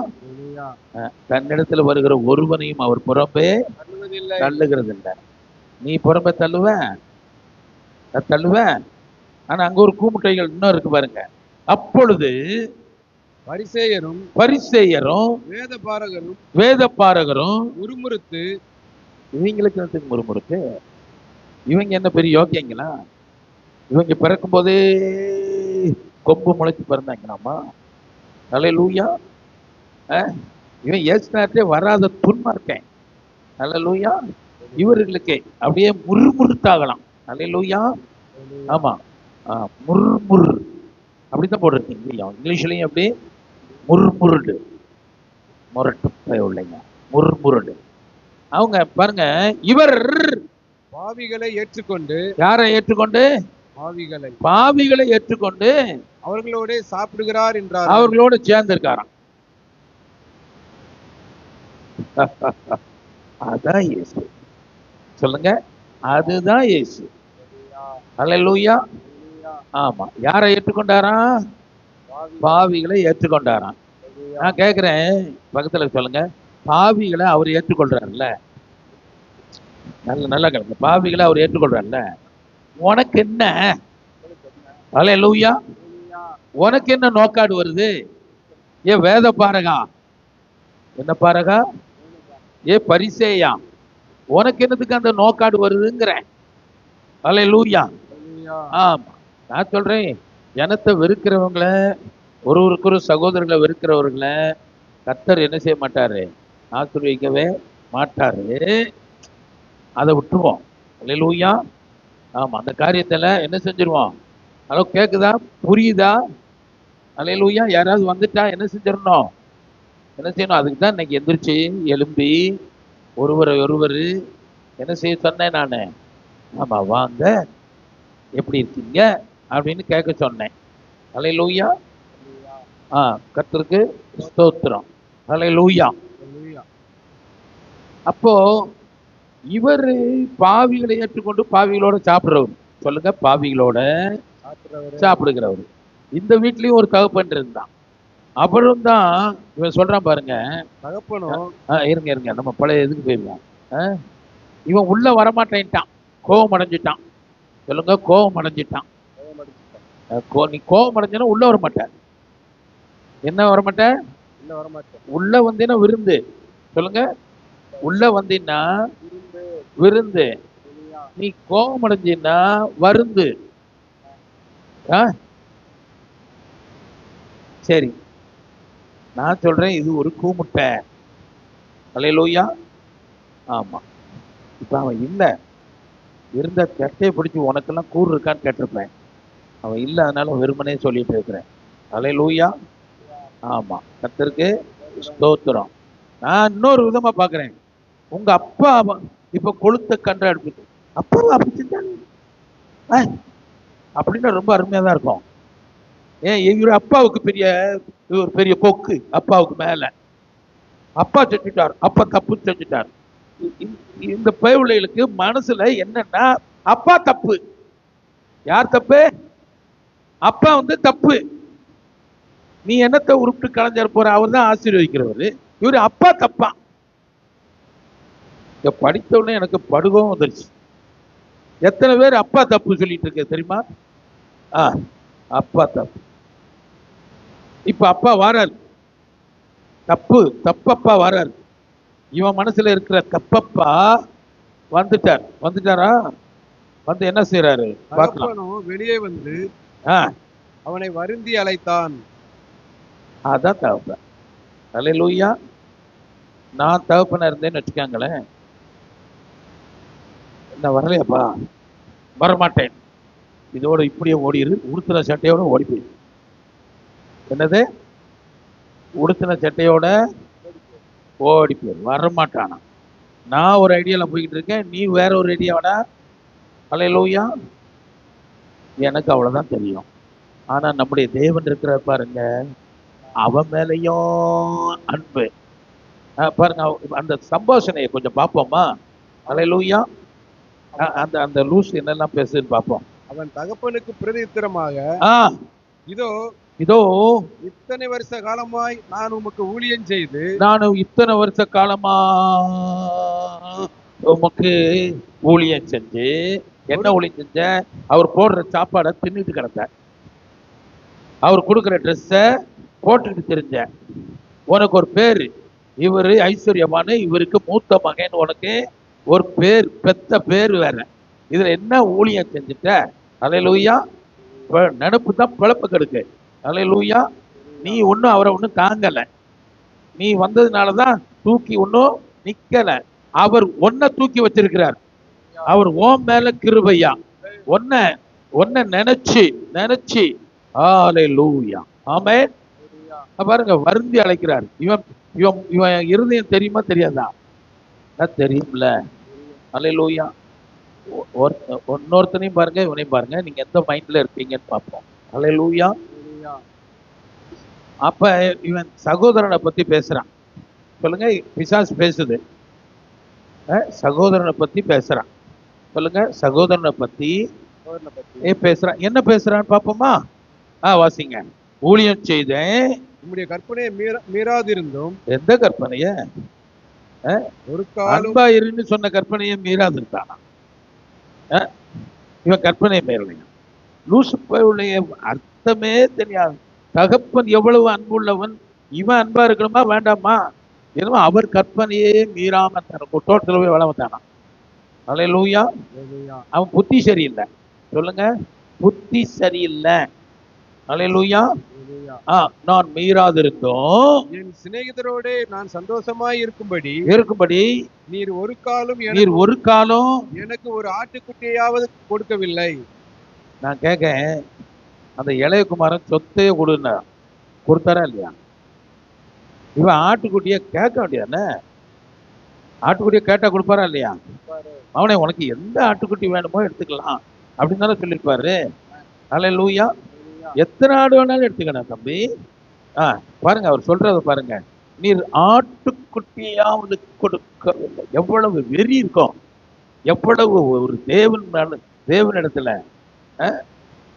தன்னிடத்துல வருகிற ஒருவனையும் அவர் புறம்பே தள்ளுகிறது இல்லை. நீ புறம்பே தள்ளுவ. ஆனா அங்க ஒரு கூமுட்டைகள் இன்னும் இருக்கு பாருங்க. அப்பொழுது பரிசேயரும் வேதபாரகரும் முறுமுறுத்து. இவங்களுக்கு முறுமுறுத்து? இவங்க என்ன பெரிய யோக்கியங்களா? இவங்க பிறக்கும் போதே கொம்பு முளைச்சு பிறந்தாங்களாமா? அல்லேலூயா. இவன் ஏசுநாதே வராத துன்மார்க்கேன். அல்லேலூயா. இவர்களுக்கு அப்படியே முறுமுறுத்தாகலாம். அல்லேலூயா. ஆமா, முறுமுறு அப்படித்தான் போட்டிருக்கீங்க. இங்கிலீஷ்லயும் அப்படியே முறுமுருடு, முரட்டு உள்ளைங்க, முறுமுருடு. அவங்க பாருங்க, இவர் பாவிகளை ஏற்றுக்கொண்டு. யாரை ஏற்றுக்கொண்டு? பாவிகளை ஏற்றுக்கொண்டு அவர்களோட சாப்பிடுகிறார் என்றார். அவர்களோட சேர்ந்து இருக்காராம். அதான் இயேசு. சொல்லுங்க, அதுதான் இயேசு. அல்லேலூயா. ஆமா. யாரை ஏற்றுக்கொண்டாராம்? பாவிகளை ஏற்றுக்கொண்டாராம். நான் கேட்கிறேன், பக்கத்துல சொல்லுங்க, பாவிகளை அவர் ஏற்றுக்கொள்றாருல்ல? நல்லா கேளுங்க. பாவிகளை அவர் ஏற்றுக்கொள்றாருல்ல? உனக்கு என்ன? அல்லேலூயா. உனக்கு என்ன நோக்காடு வருது? ஏ வேத பாரகா, என்ன பாரகா? ஏ பரிசேயா, உனக்கு என்னதுக்கு அந்த நோக்காடு வருதுங்கிறேன். அல்லேலூயா. ஆமா. நான் சொல்றேன், ஜனத்தை வெறுக்கிறவங்களை, ஒருவருக்கு சகோதரர்களை வெறுக்கிறவர்களை கர்த்தர் என்ன செய்ய மாட்டாரு? ஆசீர்வதிக்கவே மாட்டாரு. அதை விட்டுருவோம். அல்லேலூயா. ஆமா. அந்த காரியத்துல என்ன செஞ்சிருவோம்? ஹலோ, கேக்குதா? புரியுதா? அல்லேலூயா. யாராவது வந்துட்டா என்ன செஞ்சிடணும்? என்ன செய்யணும்? அதுக்கு தான் இன்னைக்கு எந்திரிச்சு எழும்பி ஒருவர் என்ன செய்ய சொன்னேன் நானு. ஆமா, வாங்க, எப்படி இருக்கீங்க அப்படின்னு கேட்க சொன்னேன். அல்லேலூயா. கர்த்தருக்கு ஸ்தோத்திரம். அல்லேலூயா. அப்போ இவர் பாவிகளை ஏற்றுக்கொண்டு பாவிகளோட சாப்பிடுறவர். சொல்லுங்க, பாவிகளோட சாப்பிடுகிறவர். இந்த வீட்லயும் ஒரு தகப்பன் இருந்தான். அப்புறம் தான் இவன் சொல்றான் பாருங்க, தகப்பனும் இருங்க நம்ம பழைய இதுக்கு போயிருவோம். இவன் உள்ள வரமாட்டேன்ட்டான், கோபம் அடைஞ்சிட்டான். சொல்லுங்க, கோபம் அடைஞ்சிட்டான். நீ கோபம் அடைஞ்சனா உள்ள வரமாட்டேன். என்ன வரமாட்டேன்? உள்ள வந்தீங்கன்னா விருந்து. சொல்லுங்க, உள்ள வந்தீங்கன்னா விருந்து. நீ கோபம் அடைஞ்சீன்னா வருந்து. சரி, நான் சொல்றேன், இது ஒரு கூமுட்டை. அல்லேலூயா. ஆமா. இப்ப அவன் இல்ல, இருந்த சட்டையை பிடிச்சி உனக்கெல்லாம் கூறு இருக்கான்னு கேட்டிருப்பேன். அவன் இல்ல, அதனால வெறுமனே சொல்லிட்டு இருக்கிறேன். அல்லேலூயா. ஆமா, கர்த்தருக்கு ஸ்தோத்திரம். நான் இன்னொரு விதமா பாக்குறேன். உங்க அப்பா இப்ப கொளுத்த கன்ற அடுப்பு அப்பாவை அப்படி செஞ்சாங்க அப்படின்னா ரொம்ப அருமையா தான் இருக்கும். ஏன் இவரு அப்பாவுக்கு ஒரு பெரிய கொக்கு அப்பாவுக்கு மேல. அப்பா செஞ்சுட்டார், அப்பா தப்பு செஞ்சுட்டார். இந்த பயவுளைகளுக்கு மனசுல என்னன்னா, அப்பா தப்பு. யார் தப்பு? அப்பா தப்பு. நீ என்னத்தை உருப்பிட்டு கலைஞர் போற? அவர் தான் ஆசீர்வதிக்கிறவர். இவரு அப்பா தப்பா. படித்த உடனே எனக்கு படுகவும் வந்துருச்சு. எத்தனை பேர் அப்பா தப்பு சொல்லிட்டு இருக்க தெரியுமா? அப்பா தப்பு. இப்ப அப்பா வராரு, தப்பப்பா வராரு. இவன் மனசுல இருக்கிற தப்பப்பா வந்துட்டாரா? வந்து என்ன செய்யறாரு பார்க்கலாம். வெளியே வந்து அவனை வருந்தி அழைத்தான். அதான் தகப்பன். அல்லேலூயா. நான் தகப்பனா இருந்தேன்னு வச்சுக்காங்களேன், என்ன வரலையாப்பா, வரமாட்டேன், இதோட இப்படியே ஓடிடு, உடுத்தின சட்டையோட ஓடி போயிடு. என்னது? உடுத்தின சட்டையோட ஓடி போயிரு. வரமாட்டானா? நான் ஒரு ஐடியால போய்கிட்டு இருக்கேன், நீ வேற ஒரு ஐடியாவோட. அல்லேலூயா. எனக்கு அவ்வளவுதான் தெரியும். ஆனா நம்முடைய தேவன் இருக்கிற பாருங்க, அவன் மேலையும் அன்பு. பாருங்க, அந்த சம்பாஷணையை கொஞ்சம் பார்ப்போமா? அல்லேலூயா. அந்த லூஸ் என்னெல்லாம் பேசுன்னு பார்ப்போம். அவன் தகப்பனுக்கு பிரதித்திரமாக, இதோ இதோ இத்தனை வருஷ காலமாய் நான் உமக்கு ஊழியம் செய்து, இத்தனை வருஷ காலமா உமக்கு ஊழியம் செஞ்சு, என்ன ஊழியம் செஞ்ச? அவர் போடுற சாப்பாடை தின்னுட்டு கிடந்த, அவர் கொடுக்குற ட்ரெஸ்ஸ போட்டுக்கிட்டு தெரிஞ்ச, உனக்கு ஒரு பேரு, இவரு ஐஸ்வர்யமான, இவருக்கு மூத்த மகன், உனக்கு ஒரு பேர், பெத்த பேர் வேற. இதுல என்ன ஊழியம் செஞ்சுட்ட? அல்லேலூயா. நினப்பு தான் பிழப்பு கெடுக்கு. அல்லேலூயா. நீ ஒன்னும் அவரை ஒன்னும் தாங்கல, நீ வந்ததுனாலதான் தூக்கி ஒன்னும் நிக்கல. அவர் ஒன்ன தூக்கி வச்சிருக்கிறார். அவர் ஓம் மேல கிருபையா ஒன்ன நினைச்சு அல்லேலூயா. ஆமென். பாருங்க, வருந்தி அழைக்கிறார். இவன் இருதயம் தெரியுமா தெரியாதா? தெரியும்ல. அல்லேலூயா. இன்னொருத்தனையும் பாருங்க, இவனையும் பாருங்க, நீங்க எந்த மைண்ட்ல இருப்பீங்கன்னு பார்ப்போம். அல்லேலூயா. அப்ப இவன் சகோதரனை பத்தி பேசுறான். சொல்லுங்க, பிசாசு பேசுது, சகோதரனை பத்தி பேசுறான். சொல்லுங்க, சகோதரனை பத்தி பேசுறான். என்ன பேசுறான்னு பாப்போமா? வாசிங்க. ஊழியம் செய்தேன், உம்முடைய கற்பனையை மீறாதிருந்தும். எந்த கற்பனைய? ஒரு அன்பா இருன்னு சொன்ன கற்பனையை மீறாது இருந்தானா? இவன் கற்பனை மீறலையா? லூசுடைய அர்த்தமே தெரியாது. தகப்பன் எவ்வளவு அன்புள்ளவன், இவன் அன்பா இருக்கணுமா வேண்டாமா? என்னமோ அவர் கற்பனையே மீறாம தோட்டத்துல போய் வளர்த்தானா. அல்லேலூயா. அவன் புத்தி சரியில்லை. சொல்லுங்க, புத்தி சரியில்லை. அல்லேலூயா. நான் மீறாதிருந்தோம், என் சிநேகிதரோட நான் சந்தோஷமாய் இருக்கும்படி நீர் ஒரு காலம் எனக்கு ஒரு ஆட்டுக்குட்டியாவது கொடுக்கவில்லை. நான் கேட்க, அந்த இளையகுமாரன் சொத்தையே கொடுத்தாரா இல்லையா? இவன் ஆட்டுக்குட்டிய கேட்க வேண்டியதானே? ஆட்டுக்குட்டிய கேட்டா கொடுப்பாரா இல்லையா? அவனே உனக்கு எந்த ஆட்டுக்குட்டி வேணுமோ எடுத்துக்கலாம் அப்படின்னு தானே சொல்லியிருப்பாரு. அல்லேலூயா. எத்தனை ஆடு வேணாலும் எடுத்துக்கணும் தம்பி. பாருங்க, அவர் சொல்றத பாருங்க, நீர் ஆட்டுக்குட்டியாவது கொடுக்கவில்லை. எவ்வளவு வெறி இருக்கும், எவ்வளவு ஒரு தேவனிடத்துல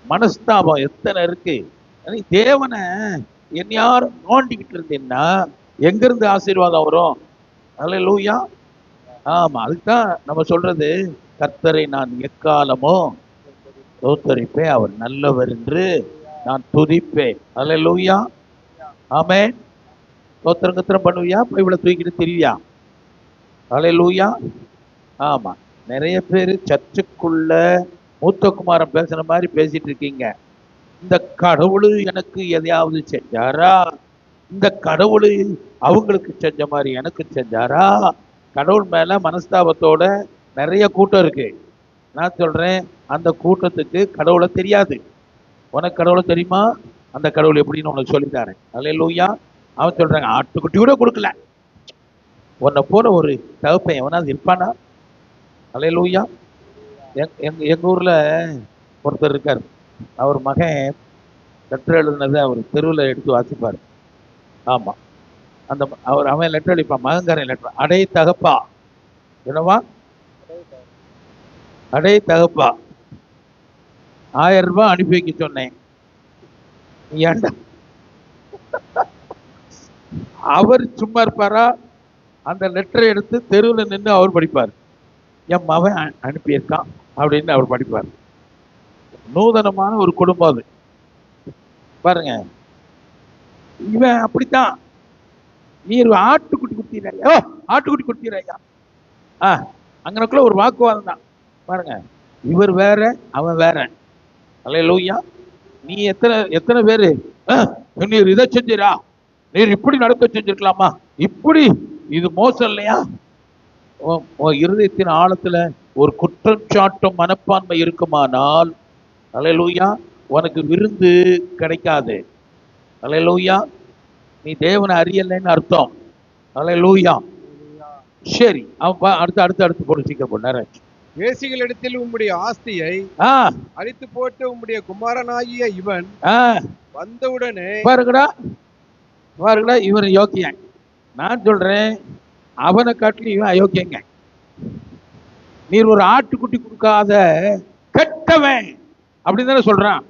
மனஸ்தாபம் எத்தனை இருக்கு. தேவனை யாரும் நோண்டிக்கிட்டு இருந்தீங்கன்னா எங்க இருந்து ஆசீர்வாதம் வரும்? அல்லேலூயா. ஆமா, அதுக்குதான் நம்ம சொல்றது, கர்த்தரை நான் எக்காலமோ தோத்தரிப்பேன், அவர் நல்லவர் என்று நான் துதிப்பேன். அல்லேலூயா. ஆமென். தோத்திரம் பண்ணுவியா? போய் இவ்வளவு தூக்கிட்டு திரிவியா? அல்லேலூயா. ஆமா, நிறைய பேர் சர்ச்சுக்குள்ள மூத்த குமாரன் பேசுற மாதிரி பேசிட்டு இருக்கீங்க. இந்த கடவுள் எனக்கு எதையாவது செஞ்சாரா? இந்த கடவுள் அவங்களுக்கு செஞ்ச மாதிரி எனக்கு செஞ்சாரா? கடவுள் மேல மனஸ்தாபத்தோட நிறைய கூட்டம் இருக்கு. நான் சொல்றேன், அந்த கூட்டத்துக்கு கடவுளை தெரியாது. உனக்கு கடவுளை தெரியுமா? அந்த கடவுள் எப்படின்னு உனக்கு சொல்லித்தாரேன். அல்லேலூயா. அவன் சொல்றாங்க, ஆட்டுக்குட்டி கூட கொடுக்கல, உன்னை போல ஒரு தகப்பன் எவனாவது இருப்பானா? அல்லேலூயா. எங்க ஊர்ல ஒருத்தர் இருக்கார். அவர் மகன் லெட்டர் எழுதுனதை அவர் தெருவில் எடுத்து வாசிப்பார். ஆமா, அந்த அவன் லெட்டர் அடிப்பான், மகன்காரன் லெட்டர். அடே தகப்பா, என்னவா அடே தகப்பா, 1000 ரூபாய் அனுப்பி வைக்க சொன்னேன், ஏண்டா? அவர் சும்மா இருப்பாரா? அந்த லெட்டரை எடுத்து தெருவில் நின்று அவர் படிப்பார். என் மகன் அனுப்பியிருக்கான் அப்படின்னு அவர் படிப்பார். நூதனமான ஒரு குடும்பம் அது. பாருங்க, இவன் அப்படித்தான். நீர் ஆட்டுக்குட்டி குடுத்தீரையா, ஆட்டுக்குட்டி குடுத்தீரையா, அங்கனக்குள்ள ஒரு வாக்குவாதம் தான். பாருங்க, இவர் வேற அவன் வேற. அல்லேலூயா. நீ எத்தனை பேரு நீர் இதை செஞ்சிரா, நீர் இப்படி நடக்க செஞ்சிருக்கலாமா, இப்படி, இது மோசம் இல்லையா? இருதயத்தின் ஆழத்துல ஒரு குற்றம் சாட்டும் மனப்பான்மை இருக்குமானால், அல்லேலூயா, உனக்கு விருந்து கிடைக்காது. அல்லேலூயா. நீ தேவனை அறியலைன்னு அர்த்தம். அல்லேலூயா. சரி, அவன் அடுத்து போட்டு சீக்கிரம் போனாரு. வேசிகளிடத்தில் உம்முடைய ஆஸ்தியை அழித்து போட்டு உம்முடைய குமாரனாகிய இவன் வந்தவுடனே பாருங்கடா, இவன் யோக்கியன். நான் சொல்றேன், அவனை காட்டிலும் இவன் அயோக்கியங்க. நீர் ஒரு ஆட்டுக்குட்டி கொடுக்காத கெட்டவன் அப்படின்னு தானே சொல்றான்.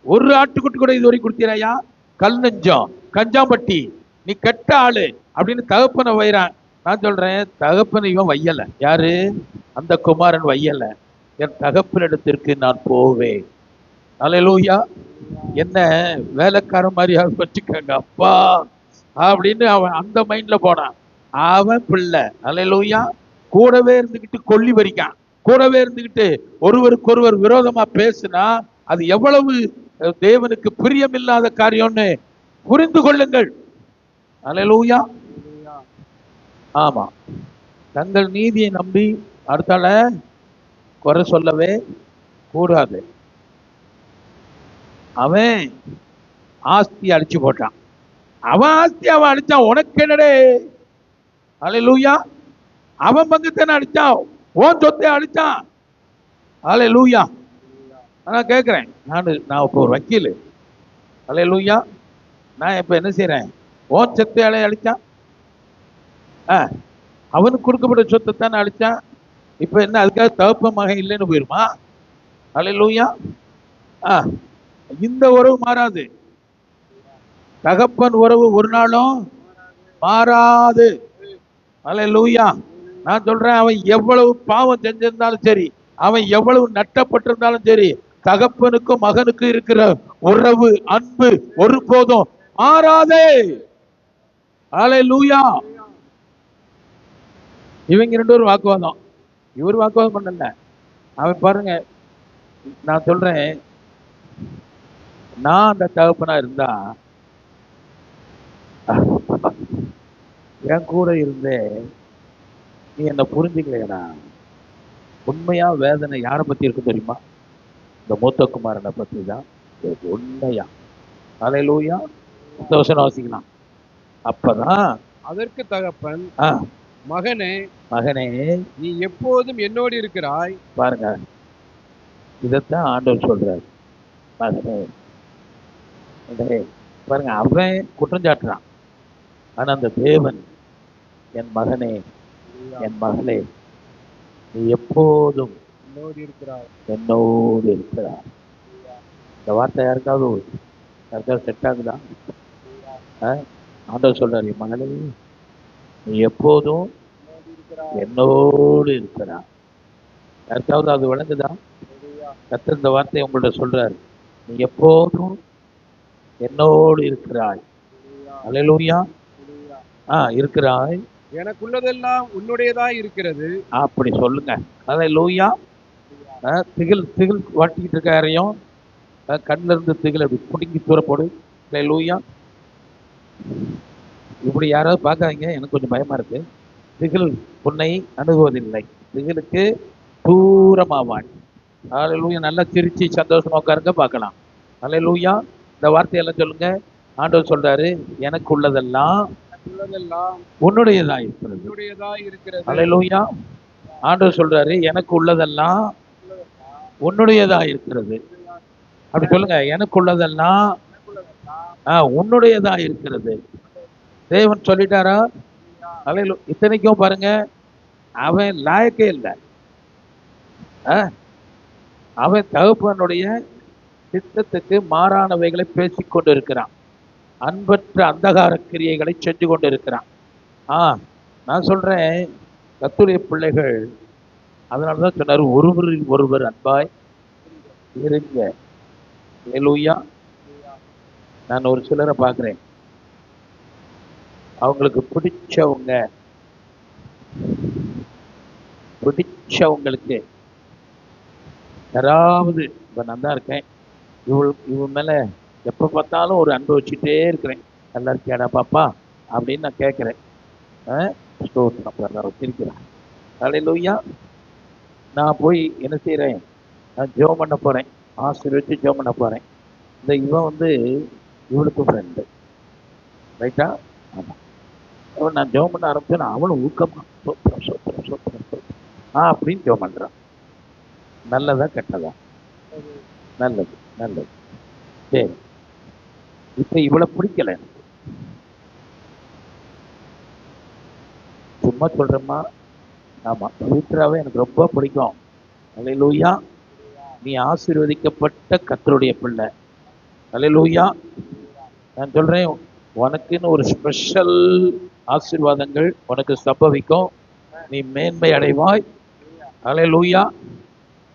ஒரு ஆட்டுக்குட்டி கூட இது வரைக்கும் கொடுத்தீரையா? கல் நெஞ்சம், கஞ்சாம்பட்டி, நீ கெட்ட ஆளு அப்படின்னு தகப்பனை வைறான். நான் சொல்றேன், தகப்பனை இவன் வையல. யாரு? அந்த குமாரன் வையல. என் தகப்பனிடத்திற்கு நான் போவேன். அல்லேலூயா. என்ன வேலைக்காரன் மாதிரி வச்சுக்கங்க அப்பா அப்படின்னு அவன் அந்த மைண்ட்ல போனான். அவன் பிள்ளை. அல்லேலூயா. கூடவே இருந்துகிட்டு கொல்லி வரிக்கான், கூடவே இருந்துகிட்டு ஒருவருக்கொருவர் விரோதமா பேசுனா அது எவ்வளவு தேவனுக்கு பிரியமில்லாத காரியம்னு புரிந்து கொள்ளுங்கள். அல்லேலூயா. ஆமா, தங்கள் நீதியை நம்பி அடுத்தால குறை சொல்லவே கூடாது. அவன் ஆஸ்தி அடிச்சு போட்டான். அவன் ஆஸ்தி அவன் அடிச்சான், உனக்கு என்னடே? அல்லேலூயா. அவன் பங்குத்தானே அடிச்சான், உன் சொத்தை அடிச்சான். அல்லேலூயா. நான் கேட்கிறேன், நான் இப்போ ஒரு வக்கீல். அல்லேலூயா. நான் இப்ப என்ன செய்யறேன்? உன் சொத்தை அடிச்சான், அவனுக்கு கொடுக்கப்பட்ட சொத்தை தானே அடிச்சான். இப்ப என்ன அதுக்காக தகப்ப மகன் இல்லைன்னு போயிருமா? அல்லேலூயா. இந்த உறவு மாறாது. தகப்பன் உறவு ஒரு நாளும் மாறாது. அல்லேலூயா. நான் சொல்றேன், அவன் எவ்வளவு பாவம் செஞ்சிருந்தாலும் சரி, அவன் எவ்வளவு நட்டப்பட்டிருந்தாலும் சரி, தகப்பனுக்கும் மகனுக்கும் இருக்கிற உறவு அன்பு ஒருபோதும் மாறாதே. அல்லேலூயா. இவங்க 2 பேரும் வாக்குவாதம். இவர் வாக்குவாதம் பண்ணல. அவன் பாருங்க, நான் சொல்றேன், நான் அந்த தகப்பனா இருந்தா என் கூட இருந்தே நீ என்ன புரிஞ்சுக்கலையா? உண்மையா வேதனை யாரை பத்தி இருக்கு தெரியுமா? இந்த மூத்த குமாரனை பத்தி தான் உண்மையா. அல்லேலூயா. வாசிக்கலாம். அப்பதான் அதற்கு தகப்பன், மகனே நீ எப்போதும் என்னோடு இருக்கிறாய். பாருங்க, இதத்தான் ஆண்டவர் சொல்றாரு. மகனே, பாருங்க, அவன் குற்றம் சாட்டுறான். ஆனா அந்த தேவன், என் மகனே, என் மகளே, நீ எப்போதும் என்னோடு இருக்கிறாய். இந்த வார்த்தை யாருக்காவது செட் ஆகுதா? ஆண்டவர் சொல்றாரு, மகளே நீ எப்போதும் என்னோடு இருக்கிறார். யாருக்காவது அது விளங்குதா? கர்த்தர் இந்த வார்த்தையை உங்கள்ட்ட சொல்றாரு, நீ எப்போதும் என்னோடு இருக்கிறாய். அல்லேலூயா. இருக்கிறாய். எனக்குள்ளதெல்லாம் உன்னுடையதா இருக்கிறது. அப்படி சொல்லுங்க. அல்லேலூயா. திகில் வாட்டிக்கிட்டு இருக்க யாரையும் கண்ணில் இருந்து திகில் அப்படி பிடுங்கி தூரப்போடு. அல்லேலூயா. இப்படி யாராவது பார்க்காதீங்க, எனக்கு கொஞ்சம் பயமா இருக்கு. திகில் உன்னை அணுகுவதில்லை, திகிலுக்கு தூரமாவான். அல்லேலூயா. நல்லா சிரிச்சு சந்தோஷமா உட்காருங்க, பார்க்கலாம். அல்லேலூயா. இந்த வார்த்தையெல்லாம் சொல்லுங்க. ஆண்டவர் சொல்றாரு, எனக்கு உள்ளதெல்லாம் உன்னுடையதா இருக்கிறது. அல்லேலூயா. ஆண்டவர் சொல்றாரு, எனக்கு உள்ளதெல்லாம் உன்னுடையதா இருக்கிறது. அப்படி சொல்லுங்க, எனக்கு உள்ளதெல்லாம் உன்னுடையதா இருக்கிறது. தேவன் சொல்லிட்டாரா? அல்லேலூயா. இத்தனைக்கும் பாருங்க, அவன் லாயக்கே இல்லை. அவன் தகப்பனுடைய சித்தத்துக்கு மாறானவைகளை பேசிக் கொண்டு இருக்கிறான். அன்பற்ற அந்தகார கிரியைகளை செஞ்சு கொண்டு இருக்கிறான். நான் சொல்றேன், கர்த்தருடைய பிள்ளைகள் அதனாலதான் சொன்னார், ஒருவரில் ஒருவர் அன்பாய் இருங்க. அல்லேலூயா. நான் ஒரு சிலரை பார்க்கிறேன், அவங்களுக்கு பிடிச்சவங்களுக்கு யாராவது, இப்ப நான் தான் இருக்கேன், இவன் மேல எப்ப பார்த்தாலும் ஒரு அன்பு வச்சுட்டே இருக்கிறேன். நல்லா இருக்கியாடா பாப்பா அப்படின்னு நான் கேட்கிறேன். சிரிக்கிறேன். அல்லேலூயா. நான் போய் என்ன செய்யறேன், நான் ஜெபம் பண்ண போறேன், ஆசீர்வதிச்சு ஜெபம் பண்ண போறேன். இந்த இவன் இவளுக்கு ஃப்ரெண்டு, ரைட்டா? ஆமா. நான் ஜெபம் பண்ண ஆரம்பிச்சேன், அவளும் ஊக்கமா அப்படின்னு ஜெபம் பண்றான். நல்லதா கெட்டதா? நல்லது. சரி, இப்ப இவளை பிடிக்கல, சும்மா சொல்றேம்மா. ஆமா, பவித்ராவை எனக்கு ரொம்ப பிடிக்கும். அல்லேலூயா. நீ ஆசீர்வதிக்கப்பட்ட கர்த்தருடைய பிள்ளை. அல்லேலூயா. நான் சொல்றேன், உனக்குன்னு ஒரு ஸ்பெஷல் ஆசீர்வாதங்கள் உனக்கு சம்பவிக்கும். நீ மேன்மை அடைவாய். அல்லேலூயா.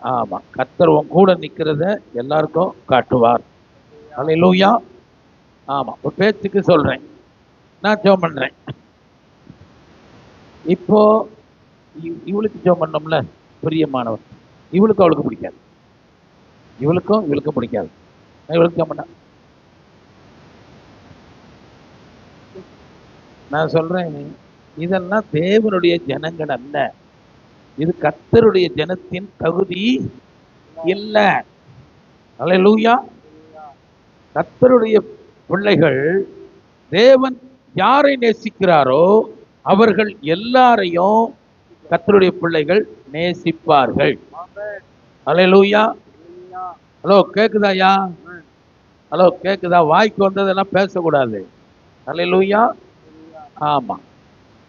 ஆமா, கர்த்தர் உன் கூட நிக்கிறத எல்லாருக்கும் காட்டுவார். அல்லேலூயா. ஆமா, ஒரு பேச்சுக்கு சொல்றேன், நான் ஜெபம் பண்றேன். இப்போ இவளுக்கு ஜெபம் பண்ணோம்ல, பிரியமானவர், இவளுக்கும் அவளுக்கு பிடிக்காது, இவளுக்கும் பிடிக்காது. இவளுக்கு ஜெபம் பண்ண நான் சொல்றேன், இதெல்லாம் தேவனுடைய ஜனங்கள் அல்ல, இது கர்த்தருடைய ஜனத்தின் தகுதி இல்ல. அல்லேலூயா. கர்த்தருடைய பிள்ளைகள், தேவன் யாரை நேசிக்கிறாரோ அவர்கள் எல்லாரையும் கர்த்தருடைய பிள்ளைகள் நேசிப்பார்கள். அல்லேலூயா. ஹலோ, கேக்குதாயா? ஹலோ, கேக்குதா? வாய்க்கு வந்ததெல்லாம் பேசக்கூடாது. அல்லேலூயா. ஆமா,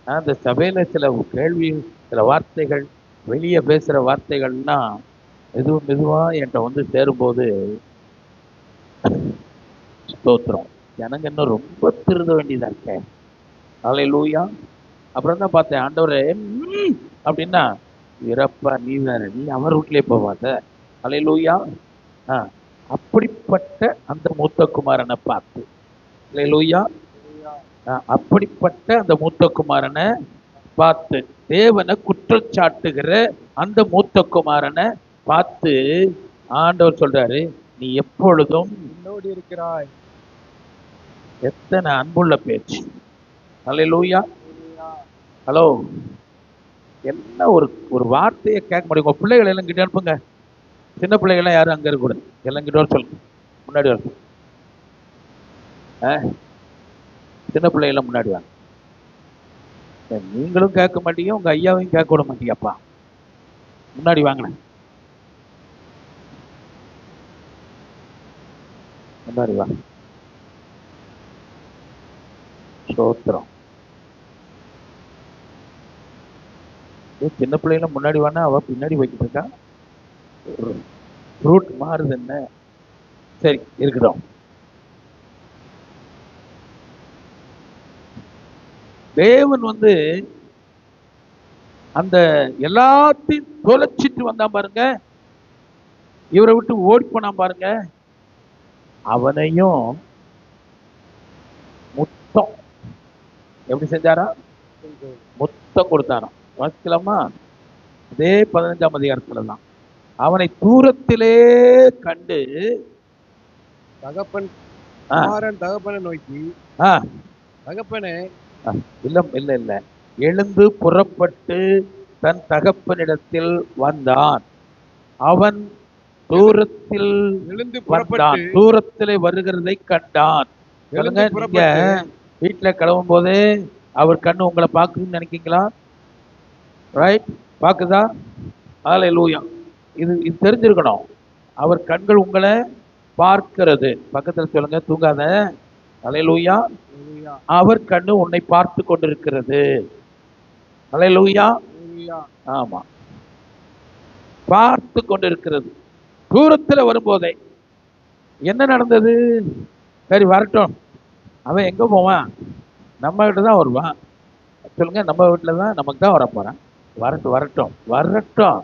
அந்த சபையில சில கேள்வி, சில வார்த்தைகள், வெளியே பேசுற வார்த்தைகள்னா மெதுவா என்கிட்ட சேரும்போது ஸ்தோத்திரம், ஜனங்க இன்னும் ரொம்ப திருத வேண்டியதா இருக்கேன். அல்லேலூயா. அப்புறம் தான் பார்த்தேன், ஆண்டவரே அப்படின்னா, இறப்பா நீ வேற, நீ அவர் வீட்டிலே போவாத. அல்லேலூயா. அப்படிப்பட்ட அந்த மூத்த குமாரனை பார்த்து, அல்லேலூயா, அப்படிப்பட்ட அந்த மூத்த குமாரனை பார்த்து, தேவனை குற்றச்சாட்டுகிற அந்த மூத்த குமாரனை பார்த்து ஆண்டவர் சொல்றாரு, நீ எப்பொழுதும் என்னோடு இருக்கிறாய். எத்தனை அன்புள்ள பேச்சு. அல்லேலூயா. ஹலோ, என்ன ஒரு வார்த்தையை கேட்க முடியும். உங்க பிள்ளைகள் எல்லாம் கிட்ட அனுப்புங்க. சின்ன பிள்ளைகள்லாம் யாரும் அங்க இருக்க கூடாது, எல்லாம் கிட்ட வர சொல்லுங்க, முன்னாடி வர. சின்ன பிள்ளைகள்லாம் முன்னாடி வாங்க. நீங்களும் கேட்க மாட்டீங்க, உங்க ஐயாவையும் கேட்க விட மாட்டீங்கப்பா. முன்னாடி வாங்கினேன், முன்னாடி வாங்க. சோத்திரம். சின்ன பிள்ளைகளும் முன்னாடி வானா, அவ பின்னாடி வைக்கிட்டு இருக்கா. ரூட் மாறுது என்ன? சரி இருக்கட்டும். தேவன் அந்த எல்லாத்தையும் தொலைச்சிட்டு வந்தா பாருங்க, இவரை விட்டு ஓடி போனா பாருங்க, அவனையும் முத்தம் எப்படி செஞ்சாரா? முத்தம் கொடுத்தாராம். வாசிக்கலாமா? அதே 15ஆம் அதிகாரத்துல தான். அவனை தூரத்திலே கண்டு தகப்பன் தகப்பனை நோக்கி, தகப்பனே, இல்ல எழுந்து புறப்பட்டு தன் தகப்பனிடத்தில் வந்தான். அவன் தூரத்தில் எழுந்து புறப்பட்டு தூரத்திலே வருகிறதை கண்டான். நீங்க வீட்டுல கிளம்பும் போதே அவர் கண்ணு உங்களை பார்க்குதுன்னு நினைக்கீங்களா? ரைட், பார்க்குதா? ஹல்லேலூயா. இது தெரிஞ்சிருக்கணும். அவர் கண்கள் உங்களை பார்க்கிறது. பக்கத்துல சொல்லுங்க, தூங்காத. ஹல்லேலூயா. அவர் கண்ணு உன்னை பார்த்து கொண்டிருக்கிறது. ஹல்லேலூயா. ஆமா, பார்த்து கொண்டிருக்கிறது. தூரத்துல வரும்போதே என்ன நடந்தது? சரி வரட்டும், அவன் எங்க போவான்? நம்ம கிட்ட தான் வருவான். சொல்லுங்க, நம்ம வீட்டுல தான் நமக்கு தான் வர போறான். வரட்டும் வரட்டும் வரட்டும்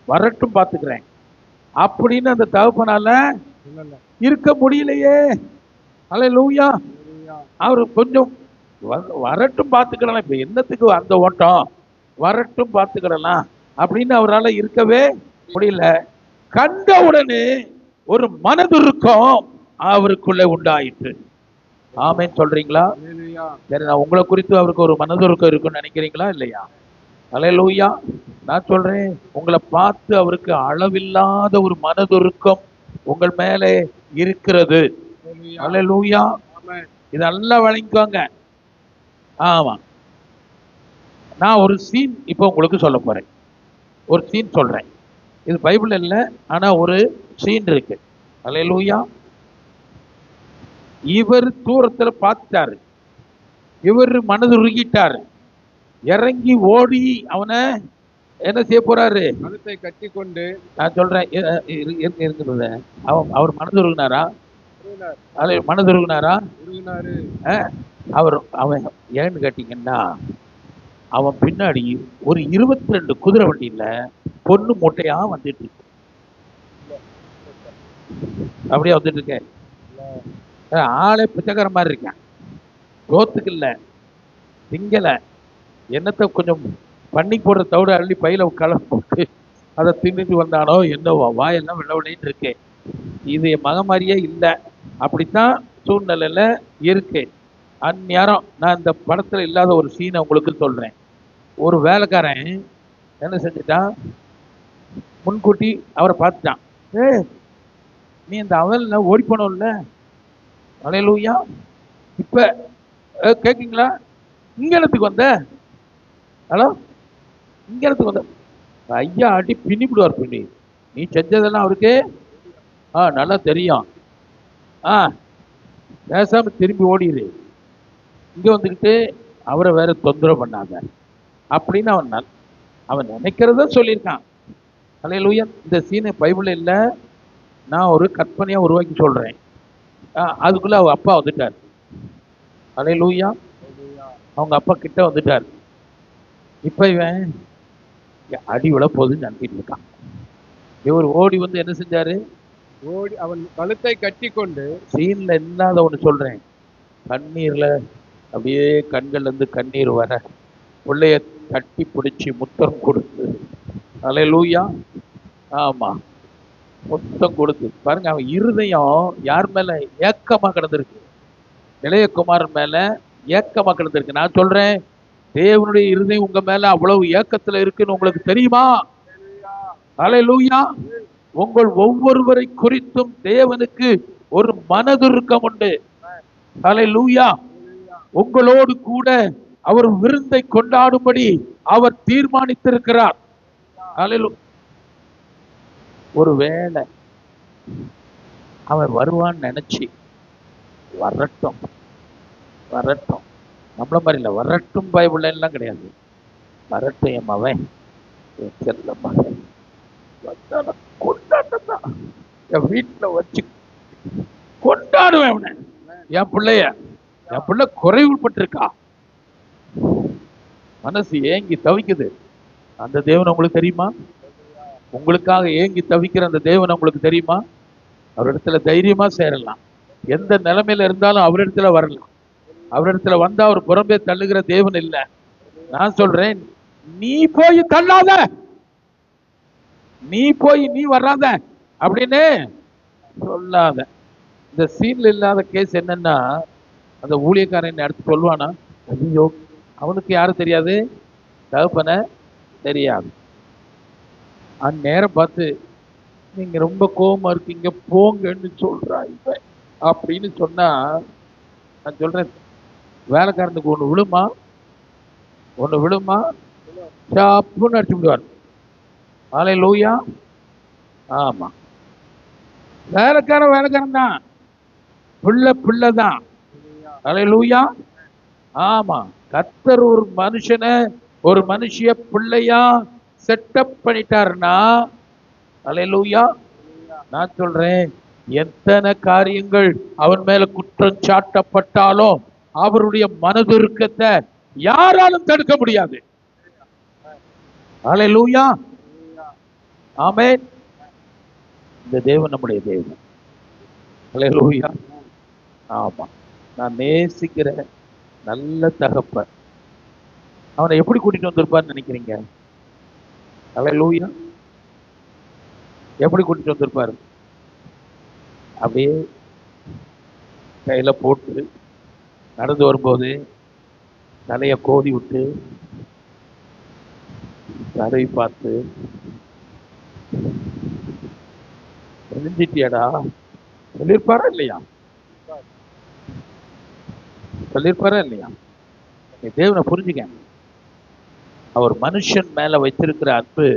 வரட்டும் பார்த்துக்கிறேன் அப்படின்னு அந்த தகப்பனால இருக்க முடியலையே. ஹல்லேலூயா. அவர் கொஞ்சம் வரட்டும் பார்த்துக்கிடலாம். இப்ப என்னத்துக்கு அந்த ஓட்டம்? வரட்டும் பார்த்துக்கிடலாம் அப்படின்னு அவரால் இருக்கவே முடியல. கண்ட உடனே ஒரு மனதுருக்கம் அவருக்குள்ளே உண்டாயிற்று. ஆமென் சொல்றீங்களா? சரி, நான் உங்களை குறித்து அவருக்கு ஒரு மனதுருக்கம் இருக்குன்னு நினைக்கிறீங்களா இல்லையா? ஹல்லேலூயா. நான் சொல்றேன், உங்களை பார்த்து அவருக்கு அளவில்லாத ஒரு மனதுருக்கம் உங்கள் மேலே இருக்கிறது. ஹல்லேலூயா. இதெல்லாம் வழங்கிக்கோங்க. ஆமா, நான் ஒரு சீன் இப்போ உங்களுக்கு சொல்ல போறேன். ஒரு சீன் சொல்றேன். இது பைபிள் இல்லை, ஆனா ஒரு சீன் இருக்கு. ஹல்லேலூயா. இவர் தூரத்துல பார்த்துட்டாரு, இவர் மனது உருகிட்டாரு, இறங்கி ஓடி அவனை என்ன செய்ய போறாரு? மனத்தை கட்டி கொண்டு. நான் சொல்றேன், இருக்கிறத அவர் மனது உருகினாரா? மனது உருகினாரா? அவன் ஏன்னு கேட்டீங்கன்னா, அவன் பின்னாடி ஒரு 22 குதிரை வண்டியில பொண்ணு மூட்டையா வந்துட்டு இருக்கு. அப்படியே வந்துட்டு இருக்கேன். ஆளே பிச்சைக்கார மாதிரி இருக்கேன். சோத்துக்கு இல்ல, திங்கல, என்னத்தை கொஞ்சம் பண்ணி போடுற தவிர அள்ளி பையில கலர் போட்டு அதை தின்னுட்டு வந்தானோ என்னவோ, வாயெல்லாம் வெள்ளவெளின்னு இருக்கு. இது என் மக மாதிரியே இல்லை. அப்படித்தான் சூழ்நிலையில இருக்கு. அந்நேரம் நான் இந்த படத்துல இல்லாத ஒரு சீனை உங்களுக்கு சொல்றேன். ஒரு வேலைக்காரன் என்ன செஞ்சுட்டான், முன்கூட்டி அவரை பார்த்துட்டான். நீ இந்த அவல்ல ஓடி போனோம்ல. ஹல்லேலூயா. இப்ப கேட்கீங்களா? இங்க இடத்துக்கு வந்த? ஹலோ, இங்க இடத்துக்கு வந்த ஐயா ஆட்டி பின்னிவிடுவார். பின்னி நீ செஞ்சதெல்லாம் அவருக்கு நல்லா தெரியும். பேசாம திரும்பி ஓடிடு. இங்க வந்துக்கிட்டு அவரை வேற தொந்தரவு பண்ணாங்க அப்படின்னு அவன் நினைக்கிறத சொல்லியிருக்கான். ஹல்லேலூயா. இந்த சீனை பைபிள் இல்லை, நான் ஒரு கற்பனையா உருவாக்கி சொல்றேன். அதுக்குள்ள அவங்க அப்பா வந்துட்டார். ஹல்லேலூயா. அவங்க அப்பா கிட்ட வந்துட்டார். இப்ப இவன் அடி விட போகுதுன்னு நினைச்சிட்டு இருக்கான். இவர் ஓடி வந்து என்ன செஞ்சாரு? ஓடி அவன் கழுத்தை கட்டி கொண்டு. சீன்ல இல்லாத ஒண்ணு சொல்றேன். கண்ணீர்ல அப்படியே கண்கள்ல இருந்து கண்ணீர் வர பிள்ளைய தட்டி பிடிச்சி முத்தம் கொடுத்து. ஹல்லேலூயா. ஆமா, முத்தம் கொடுத்து பாருங்க. அவன் இருதயம் யார் மேல ஏக்கமா கிடந்திருக்கு? இளையகுமாரன் மேல ஏக்கமா கிடந்திருக்கு. நான் சொல்றேன், தேவனுடைய இருதயம் உங்க மேல அவ்வளவு ஏக்கத்துல இருக்குன்னு உங்களுக்கு தெரியுமா? ஹல்லேலூயா. உங்கள் ஒவ்வொருவரை குறித்தும் தேவனுக்கு ஒரு மனதுருக்கம் உண்டு. ஹல்லேலூயா. உங்களோடு கூட அவர் விருந்தை கொண்டாடும்படி அவர் தீர்மானித்திருக்கிறார். ஹல்லேலூயா. ஒருவேளை அவன் வருவான்னு நினைச்சு வரட்டும் வரட்டும், நம்மள மாதிரி இல்லை, வரட்டும் பைபிள் எல்லாம் கிடையாது. வரட்டும் என் மவன், என் செல்ல மகன் கொண்டாட்டம் தான். என் வீட்டில் வச்சு கொண்டாடுவேன் அவனை. என் பிள்ளை குறைவுபட்டிருக்கா, மனசு ஏங்கி தவிக்குது. அந்த தேவன் உங்களுக்கு தெரியுமா? உங்களுக்காக ஏங்கி தவிக்கிற அந்த தேவன் உங்களுக்கு தெரியுமா? அவரிடத்துல தைரியமா சேரலாம். எந்த நிலைமையில இருந்தாலும் அவரிடத்துல வரலாம். அவரிடத்துல வந்தா அவர் புறம்பே தள்ளுகிற தேவன் இல்லை. நான் சொல்றேன், நீ போய் தள்ளாத, நீ வராத அப்படின்னு சொல்லாத. இந்த சீன்ல இல்லாத கேஸ் என்னன்னா, அந்த ஊழியக்காரன் அடுத்து சொல்லுவானா, ஐயோ அவனுக்கு யாரும் தெரியாது, தகப்பனை தெரியாது. அந்நேரம் பார்த்து நீங்க ரொம்ப கோபமா இருக்கீங்க போங்கன்னு சொல்றா இவ அப்படின்னு சொன்னா, நான் சொல்றேன், வேலைக்காரனுக்கு ஒண்ணு விழுமா சாப்புன்னு அடிச்சு விடுவார். அல்லேலூயா. ஆமா, வேலைக்காரன் தான், பிள்ளை தான். அல்லேலூயா. ஆமா, கர்த்தர் ஒரு மனுஷிய பிள்ளையா செட்டப் பண்ணிட்டாருன்னா, அல்லேலூயா, நான் சொல்றேன், எத்தனை காரியங்கள் அவன் மேல குற்றம் சாட்டப்பட்டாலும் அவருடைய மனதுருக்கத்தை யாராலும் தடுக்க முடியாது. அல்லேலூயா. ஆமென். இந்த தேவன் நம்முடைய தேவன். அல்லேலூயா. ஆமா, நான் நேசிக்கிற நல்ல தகப்பன். அவனை எப்படி கூட்டிட்டு வந்திருப்பான்னு நினைக்கிறீங்க? அல்லேலூயா. எப்படி கூட்டிட்டு வந்திருப்பாரு? அப்படியே கையில போட்டு நடந்து வரும்போது தலைய கோதி விட்டு தடவி பார்த்து, தெரிஞ்சிட்டியாடா சொல்லியிருப்பாரா இல்லையா? நீ தேவனை புரிஞ்சுக்க. அவர் மனுஷன் மேல வச்சிருக்கிற அன்பு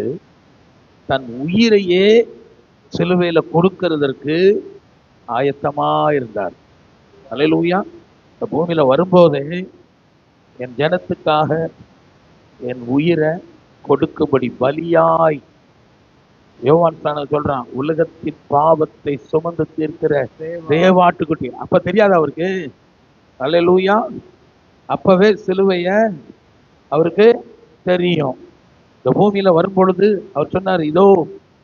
தன் உயிரையே சிலுவையில கொடுக்கிறதற்கு ஆயத்தமா இருந்தார். அல்லேலூயா. இந்த பூமியில வரும்போதே என் ஜனத்துக்காக என் உயிரை கொடுக்கும்படி பலியாய், யோவான் ஸ்நானன் சொல்றான், உலகத்தின் பாவத்தை சுமந்து தீர்க்கிற தேவாட்டுக்குட்டி. அப்ப தெரியாது அவருக்கு. அல்லேலூயா. அப்பவே சிலுவைய அவருக்கு தெரியும். இந்த பூமியில வரும் பொழுது அவர் சொன்னார், இதோ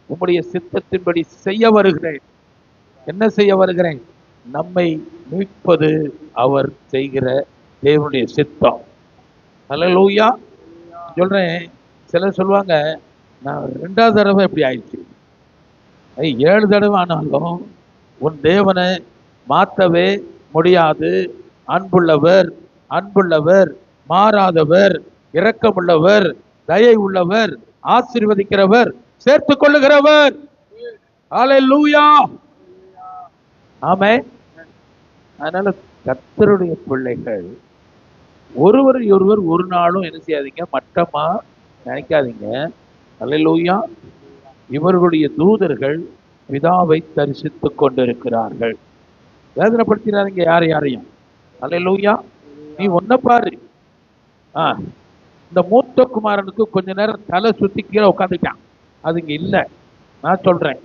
உம்முடைய சித்தத்தின்படி செய்ய வருகிறேன். என்ன செய்ய வருகிறேன்? நம்மை மீட்பது அவர் செய்கிற தேவனுடைய சித்தம். அல்லேலூயா. சொல்றேன், சிலர் சொல்லுவாங்க, நான் 2வது தடவை எப்படி ஆயிடுச்சு. 7 தடவை ஆனாலும் உன் தேவனை மாற்றவே முடியாது. அன்புள்ளவர், மாறாதவர், இரக்கமுள்ளவர், தயை உள்ளவர், ஆசீர்வதிக்கிறவர், சேர்த்துக் கொள்ளுகிறவர். அல்லேலூயா. ஆமென். அதனால கர்த்தருடைய பிள்ளைகள் ஒருவர் ஒரு நாளும் என்ன செய்யாதீங்க, மட்டமா நினைக்காதீங்க. அல்லேலூயா. இவர்களுடைய தூதர்கள் பிதாவை தரிசித்துக் கொண்டிருக்கிறார்கள். வேதனைப்படுத்தினாதீங்க யாரையும். அல்லேலூயா. நீ ஒன்ன பாரு. இந்த மூத்த குமாரனுக்கு கொஞ்ச நேரம் தலை சுத்தி கீழே உட்காந்துட்டான். அது இங்க இல்ல. நான் சொல்றேன்,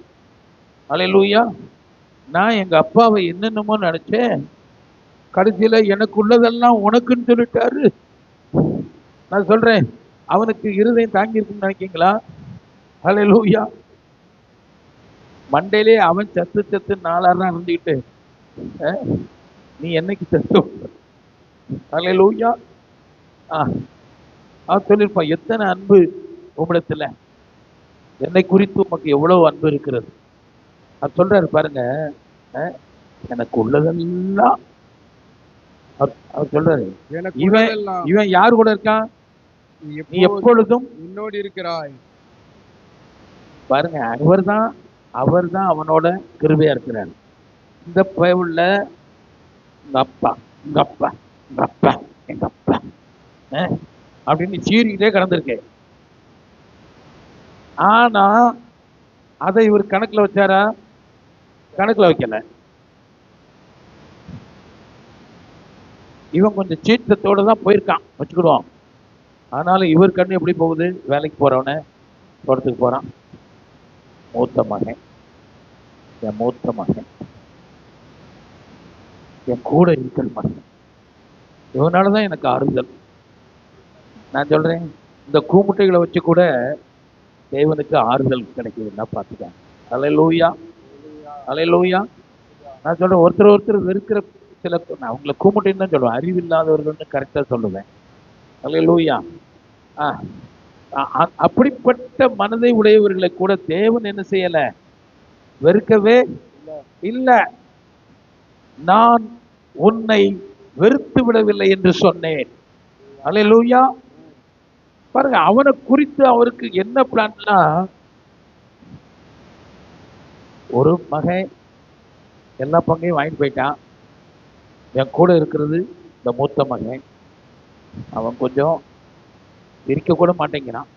அல்லேலூயா, நான் எங்க அப்பாவை என்னென்னமோ நினைச்சேன், கடைசியில எனக்கு உள்ளதெல்லாம் உனக்குன்னு சொல்லிட்டாரு. நான் சொல்றேன், அவனுக்கு இருதயம் தாங்கி இருக்குன்னு நினைக்கீங்களா? அல்லேலூயா. மண்டையிலே அவன் சத்து 4 இருந்துக்கிட்டு நீ என்னைக்கு சத்து? அல்லேலூயா. அவன் சொல்லியிருப்பான், எத்தனை அன்பு உம்மிடத்துல, என்னை குறித்து உமக்கு எவ்வளவு அன்பு இருக்கிறது. அது சொல்றாரு பாருங்க, எனக்கு உள்ளதெல்லாம் அவர் சொல்றாரு. இவன் யாரு கூட இருக்கான்? நீ எப்பொழுதும் என்னோடு இருக்கிறாய். பாருங்க, அவர் தான் அவனோட கிருபையா இருக்கிறார். இந்த பயவுள்ள எங்க அப்பா அப்படின்னு சீறிக்கிட்டே கடந்திருக்கேன். ஆனா அதை இவர் கணக்குல வச்சாரா? கணக்குல வைக்கல. இவன் கொஞ்சம் சீற்றத்தோட தான் போயிருக்கான் வச்சுக்கிடுவான். ஆனாலும் இவர் கண்ணு எப்படி போகுது? வேலைக்கு போறவன தோட்டத்துக்கு போறான். மூத்த மகன், என் கூட இருக்கிற மனுஷன், இவனாலதான் எனக்கு ஆறுதல். நான் சொல்றேன், இந்த கூமுட்டைகளை வச்சு கூட தேவனுக்கு ஆறுதல் கிடைக்குதுன்னா பார்த்துக்க. அல்லேலூயா, அல்லேலூயா. நான் சொல்றேன், ஒருத்தர் வெறுக்கிற சில, நான் அவங்களை கூமுட்டைன்னு தான் சொல்லுவேன், அறிவில்லாதவர்கள்னு கரெக்டா சொல்லுவேன். அல்லேலூயா. அப்படிப்பட்ட மனதை உடையவர்களை கூட தேவன் என்ன செய்யல, வெறுக்கவே இல்ல. நான் உன்னை வெறுத்து விடவில்லை என்று சொன்னேன். அல்லேலூயா. பாருங்க, அவனை குறித்து அவருக்கு என்ன பிளான்னா, ஒரு மகன் எல்லா பங்கையும் வாங்கிட்டு போயிட்டான். என் கூட இருக்கிறது இந்த மூத்த மகன், அவன் கொஞ்சம் இருக்க கூட மாட்டேங்கிறான்.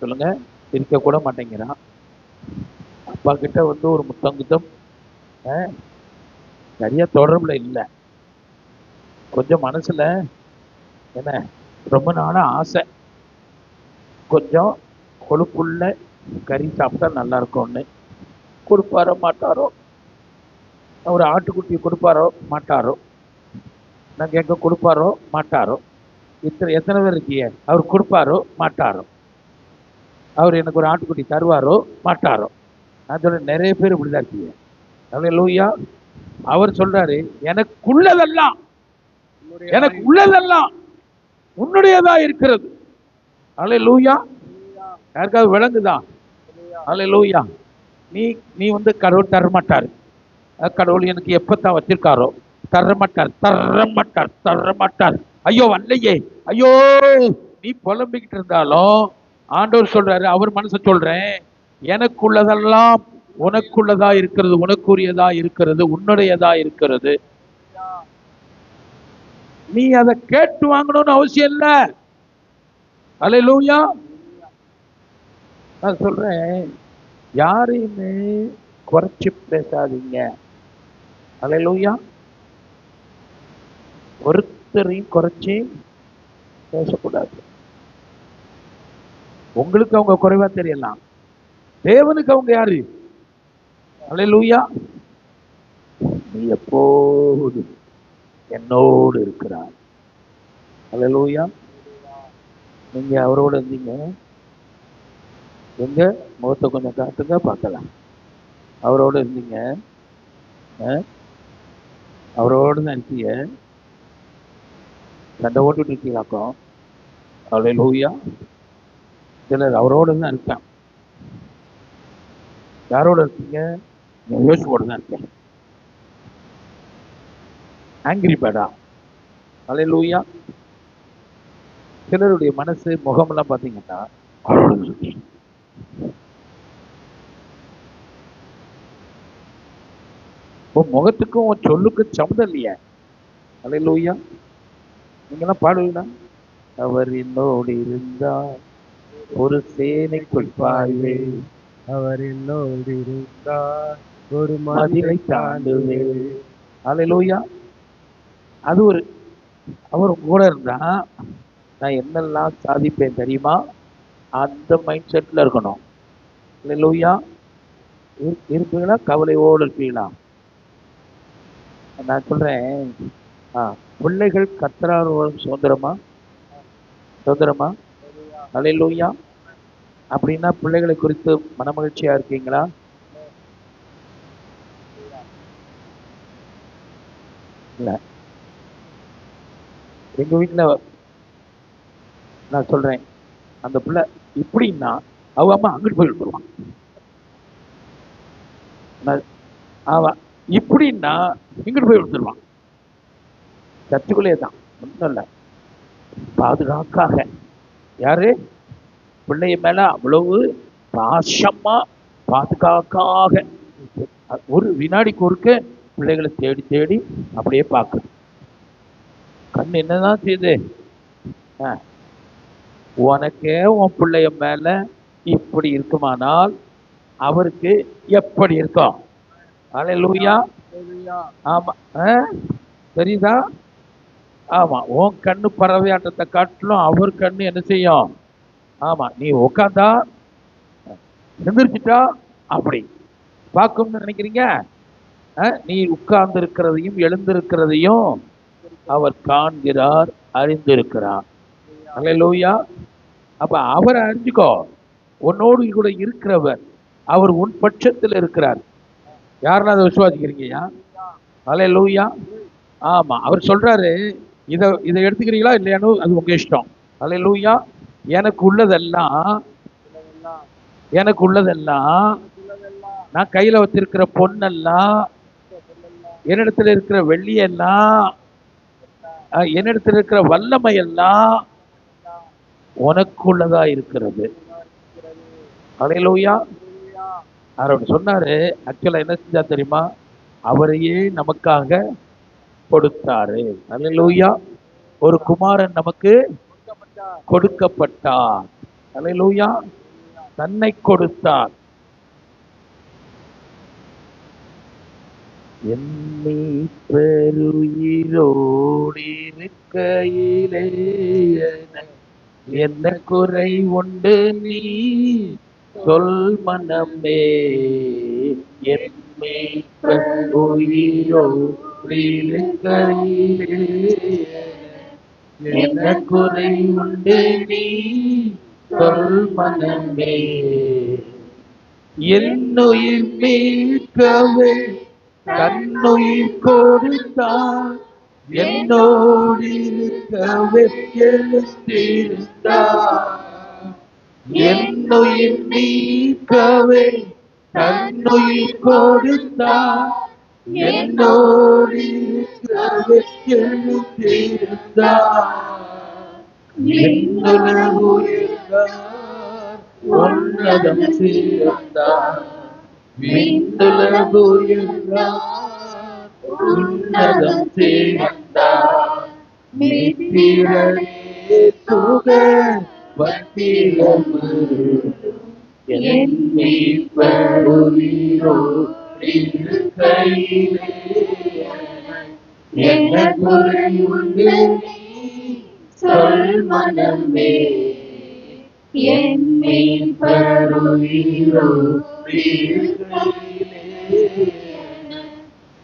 சொல்லுங்க, இருக்க கூட மாட்டேங்கிறான். அப்பா கிட்ட வந்து ஒரு முத்தம் நிறைய தொடர்புல இல்லை. கொஞ்சம் மனசுல என்ன, ரொம்ப நாளா ஆசை, கொஞ்சம் கொழுப்புள்ள கறி சாப்பிட்டா நல்லா இருக்கும்னு. கொடுப்பாரோ மாட்டாரோ, ஒரு ஆட்டுக்குட்டி கொடுப்பாரோ மாட்டாரோ, நான் கேட்க கொடுப்பாரோ மாட்டாரோ, எத்தனை பேர் இருக்கீங்க, அவர் கொடுப்பாரோ மாட்டாரோ, அவர் எனக்கு ஒரு ஆட்டுக்குட்டி தருவாரோ மாட்டாரோ. நான் சொல்றேன், நிறைய பேர் இப்படிதான் இருக்கீங்க. அல்லேலூயா. அவர் சொல்றாரு, எனக்குள்ளதெல்லாம் உன்னுடையதா இருக்கிறது. அல்லேலூயா. யாருக்காவது விளங்குதா? அல்லேலூயா. நீ வந்து கடவுள் தரமாட்டாரு. கடவுள் எனக்கு எப்பத்தான் வச்சிருக்காரோ தரமாட்டார். ஐயோ வரலையே, ஐயோ நீ புலம்பிக்கிட்டு இருந்தாலும் ஆண்டவர் சொல்றாரு, அவர் மனசை சொல்றேன், எனக்குள்ளதெல்லாம் உனக்குள்ளதா இருக்கிறது, உனக்குரியதா இருக்கிறது, உன்னுடையதா இருக்கிறது. நீ அதை கேட்டு வாங்கணும்னு அவசியம் இல்ல. அல்லேலூயா. நான் சொல்றேன், யாரையுமே குறைச்சி பேசாதீங்க. அல்லேலூயா. ஒருத்தரையும் குறைச்சி பேசக்கூடாது. உங்களுக்கு அவங்க குறைவா தெரியலாம், தேவனுக்கு அவங்க யாரு? அல்லேலூயா. நீ எப்போது என்னோடு இருக்கிறார். அல்லேலூயா. நீங்க அவரோட இருந்தீங்க, எங்க முகத்தை கொஞ்சம் காட்டுங்க பார்க்கலாம். அவரோட இருந்தீங்க, அவரோடு தான் இருக்கீங்க, சண்டை ஓட்டுட்டு இருக்கீங்களாக்கும். அல்லேலூயா. சிலர் அவரோட தான் இருக்கான். யாரோட இருக்கீங்க? யோசிப்போட தான் இருக்கேன். ஆங்கிரி பேடா. அல்லேலூயா. சிலருடைய மனசு முகமெல்லாம் பார்த்தீங்கன்னா முகத்துக்கும் சொல்லுக்கும் சம்மதம் இல்லையா? அல்லேலூயா. நீங்கெல்லாம் பாடுவீங்களா? அவர் என்னோடு இருந்தார் ஒரு சேனைக்குள் பாய்வே, அவர் என்னோடு இருந்தார் ஒரு மதிலை தாண்டுவே. அல்லேலூயா. அது ஒரு, அவர் கூட இருந்தா நான் என்னெல்லாம் சாதிப்பேன் தெரியுமா, அந்த மைண்ட் செட்ல இருக்கணும். அல்லேலூயா. இருப்பீங்களா? கவலையோடு இருப்பீங்களா? நான் சொல்றேன், பிள்ளைகள் கர்த்தரால் சுதந்திரமா? அல்லேலூயா. அப்படின்னா பிள்ளைகளை குறித்து மனமகிழ்ச்சியா இருக்கீங்களா? இல்ல. எங்க வீட்டுல நான் சொல்றேன், அந்த பிள்ளை இப்படின்னா அவ அம்மா அங்கிட்டு போய் விட்டுருவான். அவ இப்படின்னா இங்கிட்டு போய் விட்டுருவான். சர்ச்சுக்குள்ளே தான், ஒன்றும் இல்லை, பாதுகாக்காக. யாரு? பிள்ளைய மேல அவ்வளவு பாசமா பாதுகாக்காக ஒரு வினாடிக்கு ஒருக்க பிள்ளைகளை தேடி தேடி அப்படியே பார்க்குது. கண் என்னதான் செய்யுது? உனக்கே உன் பிள்ளைய மேல இப்படி இருக்குமானால் அவருக்கு எப்படி இருக்கும்? அல்லேலூயா. ஆமா, தெரியுதா? ஆமா, உன் கண்ணு பறவையாட்டத்தை காட்டிலும் அவர் கண்ணு என்ன செய்யும்? ஆமா, நீ உட்காந்தா எந்திரிச்சிட்டா அப்படி பார்க்கும்னு நினைக்கிறீங்க? நீ உட்கார்ந்து இருக்கிறதையும் எழுந்திருக்கிறதையும் அவர் காண்கிறார், அறிந்திருக்கிறார். அல்லேலூயா. அப்ப அவரை அறிஞ்சுக்கோ. உன்னோடு கூட இருக்கிறவர், அவர் உன் பட்சத்தில் இருக்கிறார். யாருன்னா அதை விசுவாசிக்கிறீங்கயா? அல்லேலூயா. ஆமா, அவர் சொல்றாரு, இதை எடுத்துக்கிறீங்களா இல்லையானு அது உங்க இஷ்டம். அல்லேலூயா. எனக்கு உள்ளதெல்லாம் நான் கையில வச்சிருக்கிற பொண்ணெல்லாம், என்னிடத்துல இருக்கிற வெள்ளியெல்லாம், என்னிடத்துல இருக்கிற வல்லமை எல்லாம் உனக்குள்ளதா இருக்கிறது. அல்லேலூயா. அவர் சொன்னாரு, ஆக்சுவலா என்ன செஞ்சா தெரியுமா? அவரையே நமக்காக கொடுத்தாரு. அல்லேலூயா. ஒரு குமாரன் நமக்கு கொடுக்கப்பட்டார். அல்லேலூயா. தன்னை கொடுத்தார். என்னை பெருயிரோடு இருக்கையிலே என்ன குறை உண்டு நீ சொல் மனமே. என்னை பெருயிரோடு இருக்கையிலே என்ன குறை உண்டு நீ சொல் மனமே. என்னுயிர் மீட்கவே தன்னுயிர் கொடுத்தார், என்னோடு இருக்கவே எழுந்திருந்தார். என்னுயிர் மீட்கவே தன்னுயிர் கொடுத்தார், என்னோடு இருக்கவே எழுந்திருந்தார். உன்னதம் சேர்ந்தார், உன்னதம் சேர்ந்தார். மித்திரனே சுக வத்திரம் என் மீட்பருயிரோ இருக்கையிலே என்ன குறை உண்டு சொல் மனமே. என் மீட்பருயிரோ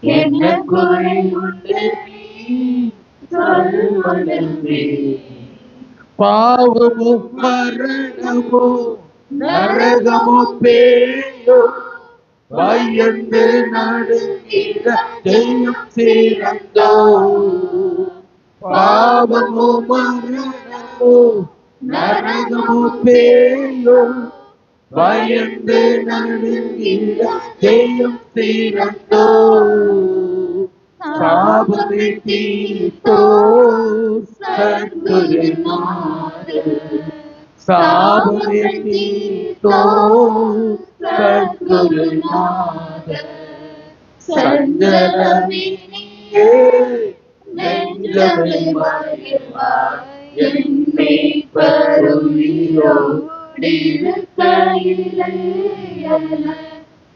என்ன குறை உண்டு சொல் மனமே. பாவமோ மரணமோ நரகமோ பேயோ பயந்து நடுங்கிட தெய்வம் சேர்ந்தோ. பாவமோ மரணமோ நரகமோ பேயோ பயந்து நடுங்கிட தெய்வம் சேர்ந்தோ. சாபமே தீர்த்தோ சத்குருநாதர், சாபமே தீர்த்தோ சத்குருநாதர். சஞ்சலமே நெஞ்சமே மகிழ்வார், என் மீட்பருயிரோடு இருக்கையிலே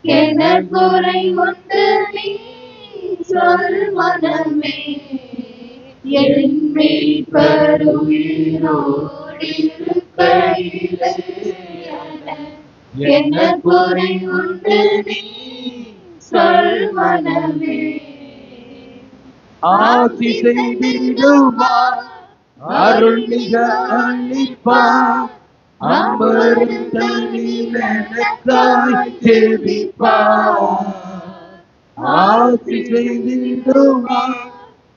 என்ன குறை உண்டு நீ சொல் மனமே. என் மீட்பருயிரோடு இருக்கையிலே என்ன குறை உண்டு நீ சொல் மனமே. ஆசி செய்திடுவார், அருள் மிக அளிப்பார், அமர்ந்தனில் எனக்காய் ஜெபிப்பார். ஆசி செய்திடுவார்,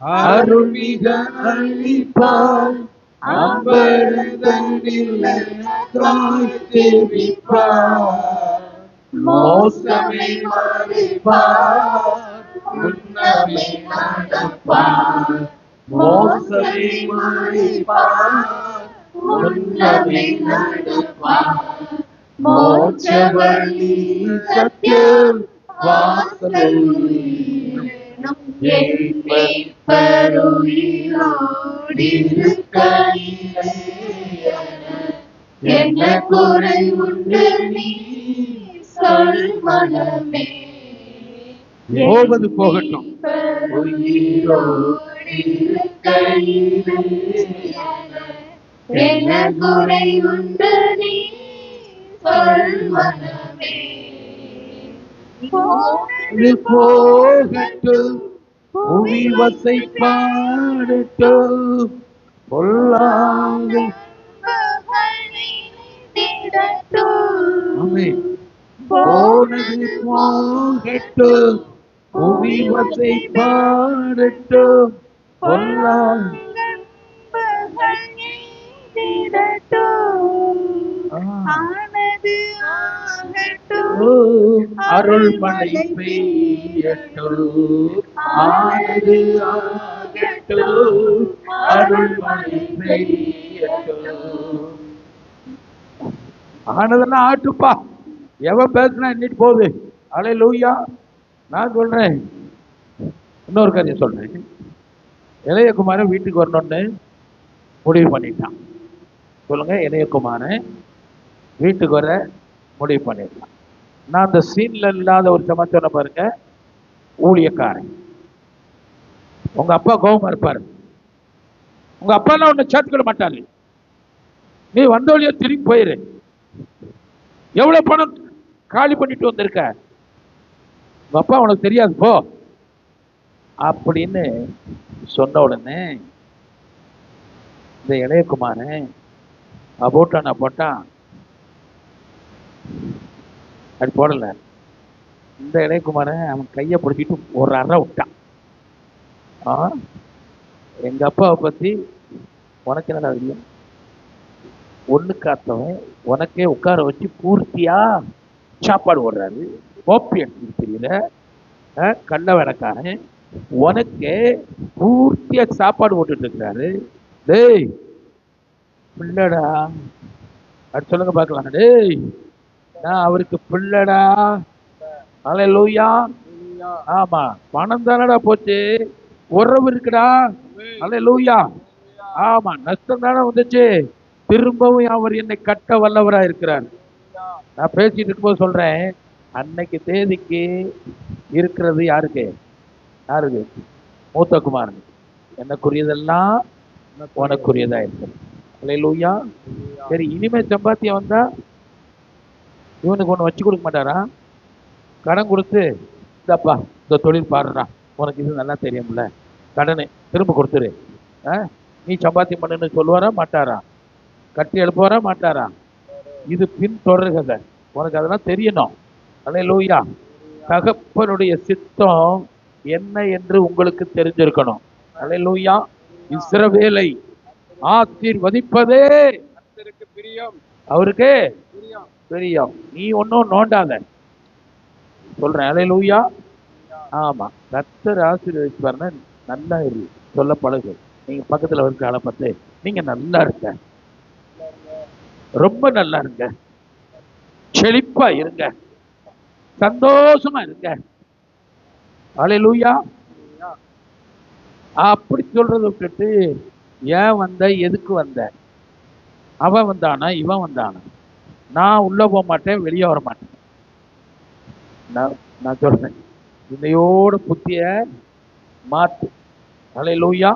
அருள் மிக அளிப்பார், அமர்ந்தனில் எனக்காய் ஜெபிப்பார். மோசமே மறைப்பார், உன்னமே நடப்பார். மோசமே மறைப்பார், உன்னமே நடப்பார். மோட்ச வழி சத்தியம் வாசல் என் மீட்பருயிரோடு இருக்கையிலே என்ன குறை உண்டு நீ சொல் மனமே. போவது போகட்டும், உயிரோடு இருக்கையிலே என்ன குறை உண்டு நீ சொல் மனமே. இது போகட்டும், புவி வசை பாடட்டும், பொல்லாங்கு ஆமென். போனது போகட்டும், புவி வசை பாடட்டும், பொல்லாங்கு அருள்மழை பெய்யட்டும், ஆனது ஆகட்டும், அருள்மழை பெய்யட்டும். ஆனதெல்லாம் ஆட்டுப்பா, எவன் பேசுனா இன்னிட்டு போகுது. அல்லேலூயா. நான் சொல்றேன், இன்னொரு கதையை சொல்றேன். இளையகுமாரன் வீட்டுக்கு வரணும்னு முடிவு பண்ணிட்டான். சொல்லுங்க, இளையகுமாரன் வீட்டுக்கு வர முடிவு பண்ணிடலாம். நான் அந்த சீன்ல இல்லாத ஒரு சமாச்சாரம் பாருங்க. ஊழியக்காரன், உங்க அப்பா கோபமா இருப்பாரு. உங்க அப்பா எல்லாம் ஒண்ணு சேர்த்துக்கிட மாட்டாரு. நீ வந்த வழியா திரும்பி போயிரு. எவ்வளவு பணம் காலி பண்ணிட்டு வந்திருக்க, உங்க அப்பா உனக்கு தெரியாது போ அப்படின்னு சொன்ன உடனே இந்த இளையகுமாரன் போட்டான் போட்டான், அது போடல. இந்த இளையகுமாரன் அவன் கையை பிடிச்சிட்டு ஒரு அறை விட்டான். எங்க அப்பாவை பத்தி உனக்கு என்னடா தெரியும்? ஒண்ணு காத்தவன் உனக்கே உட்கார வச்சு பூர்த்தியா சாப்பாடு ஓடுறாரு. கோப்பி எடுத்துட்டு தெரியல, கண்ண வேலைக்காரன் உனக்கே பூர்த்தியா சாப்பாடு ஓட்டுட்டு இருக்கிறாரு. டேய் பிள்ளடா, அது சொல்லுங்க பார்க்கலாம். டேய் நான் அவருக்கு பிள்ளடா. அல்லேலூயா. ஆமா, பணம் தானடா போச்சு, உறவு இருக்குடா. அல்லேலூயா. ஆமா, நஷ்டம் தானே வந்துச்சு, திரும்பவும் அவர் என்னை கட்ட வல்லவரா இருக்கிறார். நான் பேசிட்டு இருக்கும்போது சொல்றேன், அன்னைக்கு தேதிக்கு இருக்கிறது யாருக்கு? யாருக்கு? மூத்த குமாரன். எனக்குரியதெல்லாம் உனக்குரியதா இருக்கு. அல்லேலூயா. சரி, இனிமே சம்பாத்தியம் வந்தா இவனுக்கு ஒண்ணு வச்சு கொடுக்க மாட்டாரா? கடன் கொடுத்து, இந்தப்பா இந்த தொழில் பாடுறா, உனக்கு இது நல்லா தெரியும்ல, கடனை திரும்ப கொடுத்துரு, நீ சம்பாத்தியம் பண்ணுன்னு சொல்லுவாரா மாட்டாரா? கட்டி எழுப்புவாரா மாட்டாரா? இது பின் தொடர்கதை, உனக்கு அதெல்லாம் தெரியணும். அல்லேலூயா. தகப்பனுடைய சித்தம் என்ன என்று உங்களுக்கு தெரிஞ்சிருக்கணும். அல்லேலூயா. இஸ்ரவேலை ஆசீர்வதிப்பதே அவருக்கு பிரியம். நீ ஒன்னும் நோண்டாத, சொல்றேன். அல்லேலூயா. ஆமா, கர்த்தர் ஆசீர்வதிப்பாருன்னா நல்லா இரு, சொல்ல பழகு. நீங்க பக்கத்துல இருக்க ஆளை பார்த்து, நீங்க நல்லா இருக்க, ரொம்ப நல்லா இருங்க, செழிப்பா இருங்க, சந்தோஷமா இருங்க. அல்லேலூயா. அப்படி சொல்றத விட்டுட்டு, ஏன் வந்த, எதுக்கு வந்த, அவன் வந்தானா இவன் வந்தானா, நான் உள்ள போக மாட்டேன் வெளியே வர மாட்டேன். நான் சொல்றேன், இன்னையோட புத்திய மாத்து. அல்லேலூயா.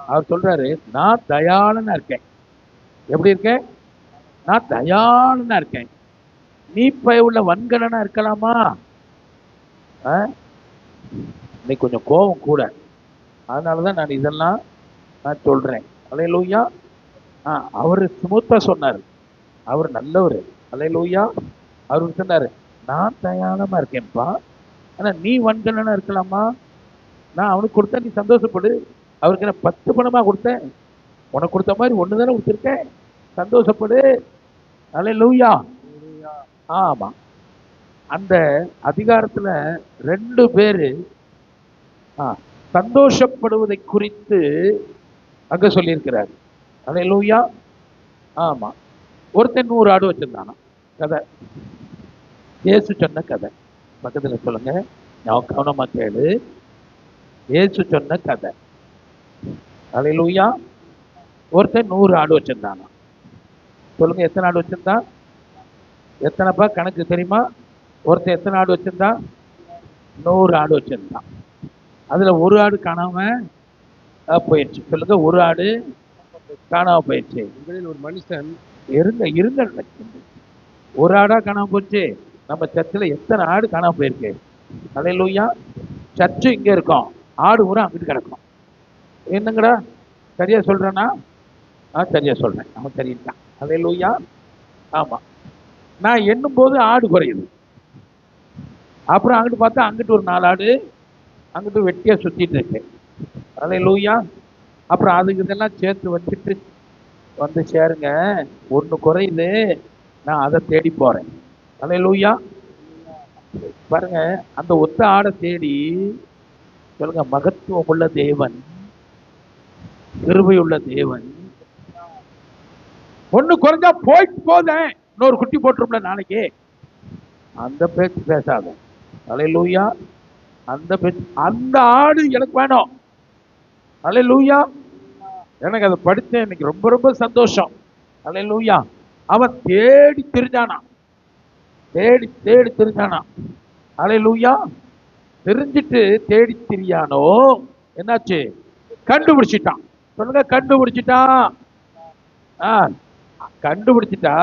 அவர் சொல்றாரு, நான் தயாளனா இருக்கேன். எப்படி இருக்கேன்? நான் தயாளனா இருக்கேன். நீ உள்ள வன்கலனா இருக்கலாமா? இன்னைக்கு கொஞ்சம் கோபம் கூட, அதனாலதான் நான் இதெல்லாம் நான் சொல்றேன். அல்லேலூயா. அவரு சுமூத்தா சொன்னாரு, அவர் நல்லவர். அல்லேலூயா. அவரு சொன்னாரு, நான் தயாளமா இருக்கேன்ப்பா, ஆனா நீ வன்கலனா இருக்கலாமா? நான் அவனுக்கு கொடுத்தா நீ சந்தோஷப்படு. அவருக்கு நான் 10 பணமா கொடுத்தேன், உனக்கு கொடுத்த மாதிரி ஒண்ணு தானே கொடுத்துருக்கேன், சந்தோஷப்படு. அல்லேலூயா. ஆமா, அந்த அதிகாரத்துல 2 பேரு சந்தோஷப்படுவதை குறித்து அங்க சொல்லியிருக்கிறார். அல்லேலூயா. ஆமா, ஒருத்தன் 100 ஆடு வச்சிருந்தானா. கதை, இயேசு சொன்ன கதை. பக்கத்துல சொல்லுங்க, கவனமா கேளு. இயேசு சொன்ன கதை. அல்லேலூயா. ஒருத்தன் 100 ஆடு வச்சிருந்தானா. சொல்லுங்க, எத்தனை ஆடு வச்சிருந்தான்? எத்தனைப்பா கணக்கு தெரியுமா? ஒருத்தன் எத்தனை ஆடு வச்சிருந்தான்? 100 ஆடு வச்சிருந்தான். அதுல 1 ஆடு காணாம போயிடுச்சு. சொல்லுங்க, 1 ஆடு காணாம போயிடுச்சு. ஒரு மனுஷன் இருங்க 1 ஆடா காணாம போச்சு. நம்ம சர்ச்சில் எத்தனை ஆடு காணாம போயிருக்கு? அல்லேலூயா. சர்ச்சு இங்க இருக்கும், ஆடு ஊரா அங்கிட்டு கிடக்கும். என்னங்கடா சரியா சொல்றேன்னா? சரியா சொல்றேன், அவன் சரிதான். அல்லேலூயா. ஆமா, நான் எண்ணும் போது ஆடு குறையுது. அப்புறம் அங்கிட்டு பார்த்தா அங்கிட்டு ஒரு 4 ஆடு அங்கிட்டு வெட்டியா சுத்திட்டு இருக்கு. அல்லேலூயா. அப்புறம் அதுக்கு இதெல்லாம் சேர்த்து வச்சுட்டு வந்து சேருங்க, ஒண்ணு குறையுது, நான் அதை தேடி போறேன். அல்லேலூயா. பாருங்க, அந்த ஒத்த ஆடை தேடி சொல்லுங்க, மகத்துவம் உள்ள தேவன், கிருபையுள்ள தேவன். ஒண்ணு குறைஞ்சா போயிட்டு போதேன், இன்னொரு குட்டி போட்டுரும்ல நாளைக்கு, அந்த பேச்சு பேசாத. அல்லேலூயா. அந்த பேச்சு, அந்த ஆடு எனக்கு வேணும். அல்லேலூயா. எனக்கு அதை படித்தேன், இன்னைக்கு ரொம்ப ரொம்ப சந்தோஷம். அல்லேலூயா. அவன் தேடி தெரிஞ்சானா, தேடி தேடி தெரிஞ்சானா. அல்லேலூயா. தெரிஞ்சிட்டு தேடி தெரியானோ, என்னாச்சு? கண்டுபிடிச்சிட்டான். சொல்லுங்க, கண்டுபிடிச்சிட்டான். கண்டுபிடிச்சிட்டா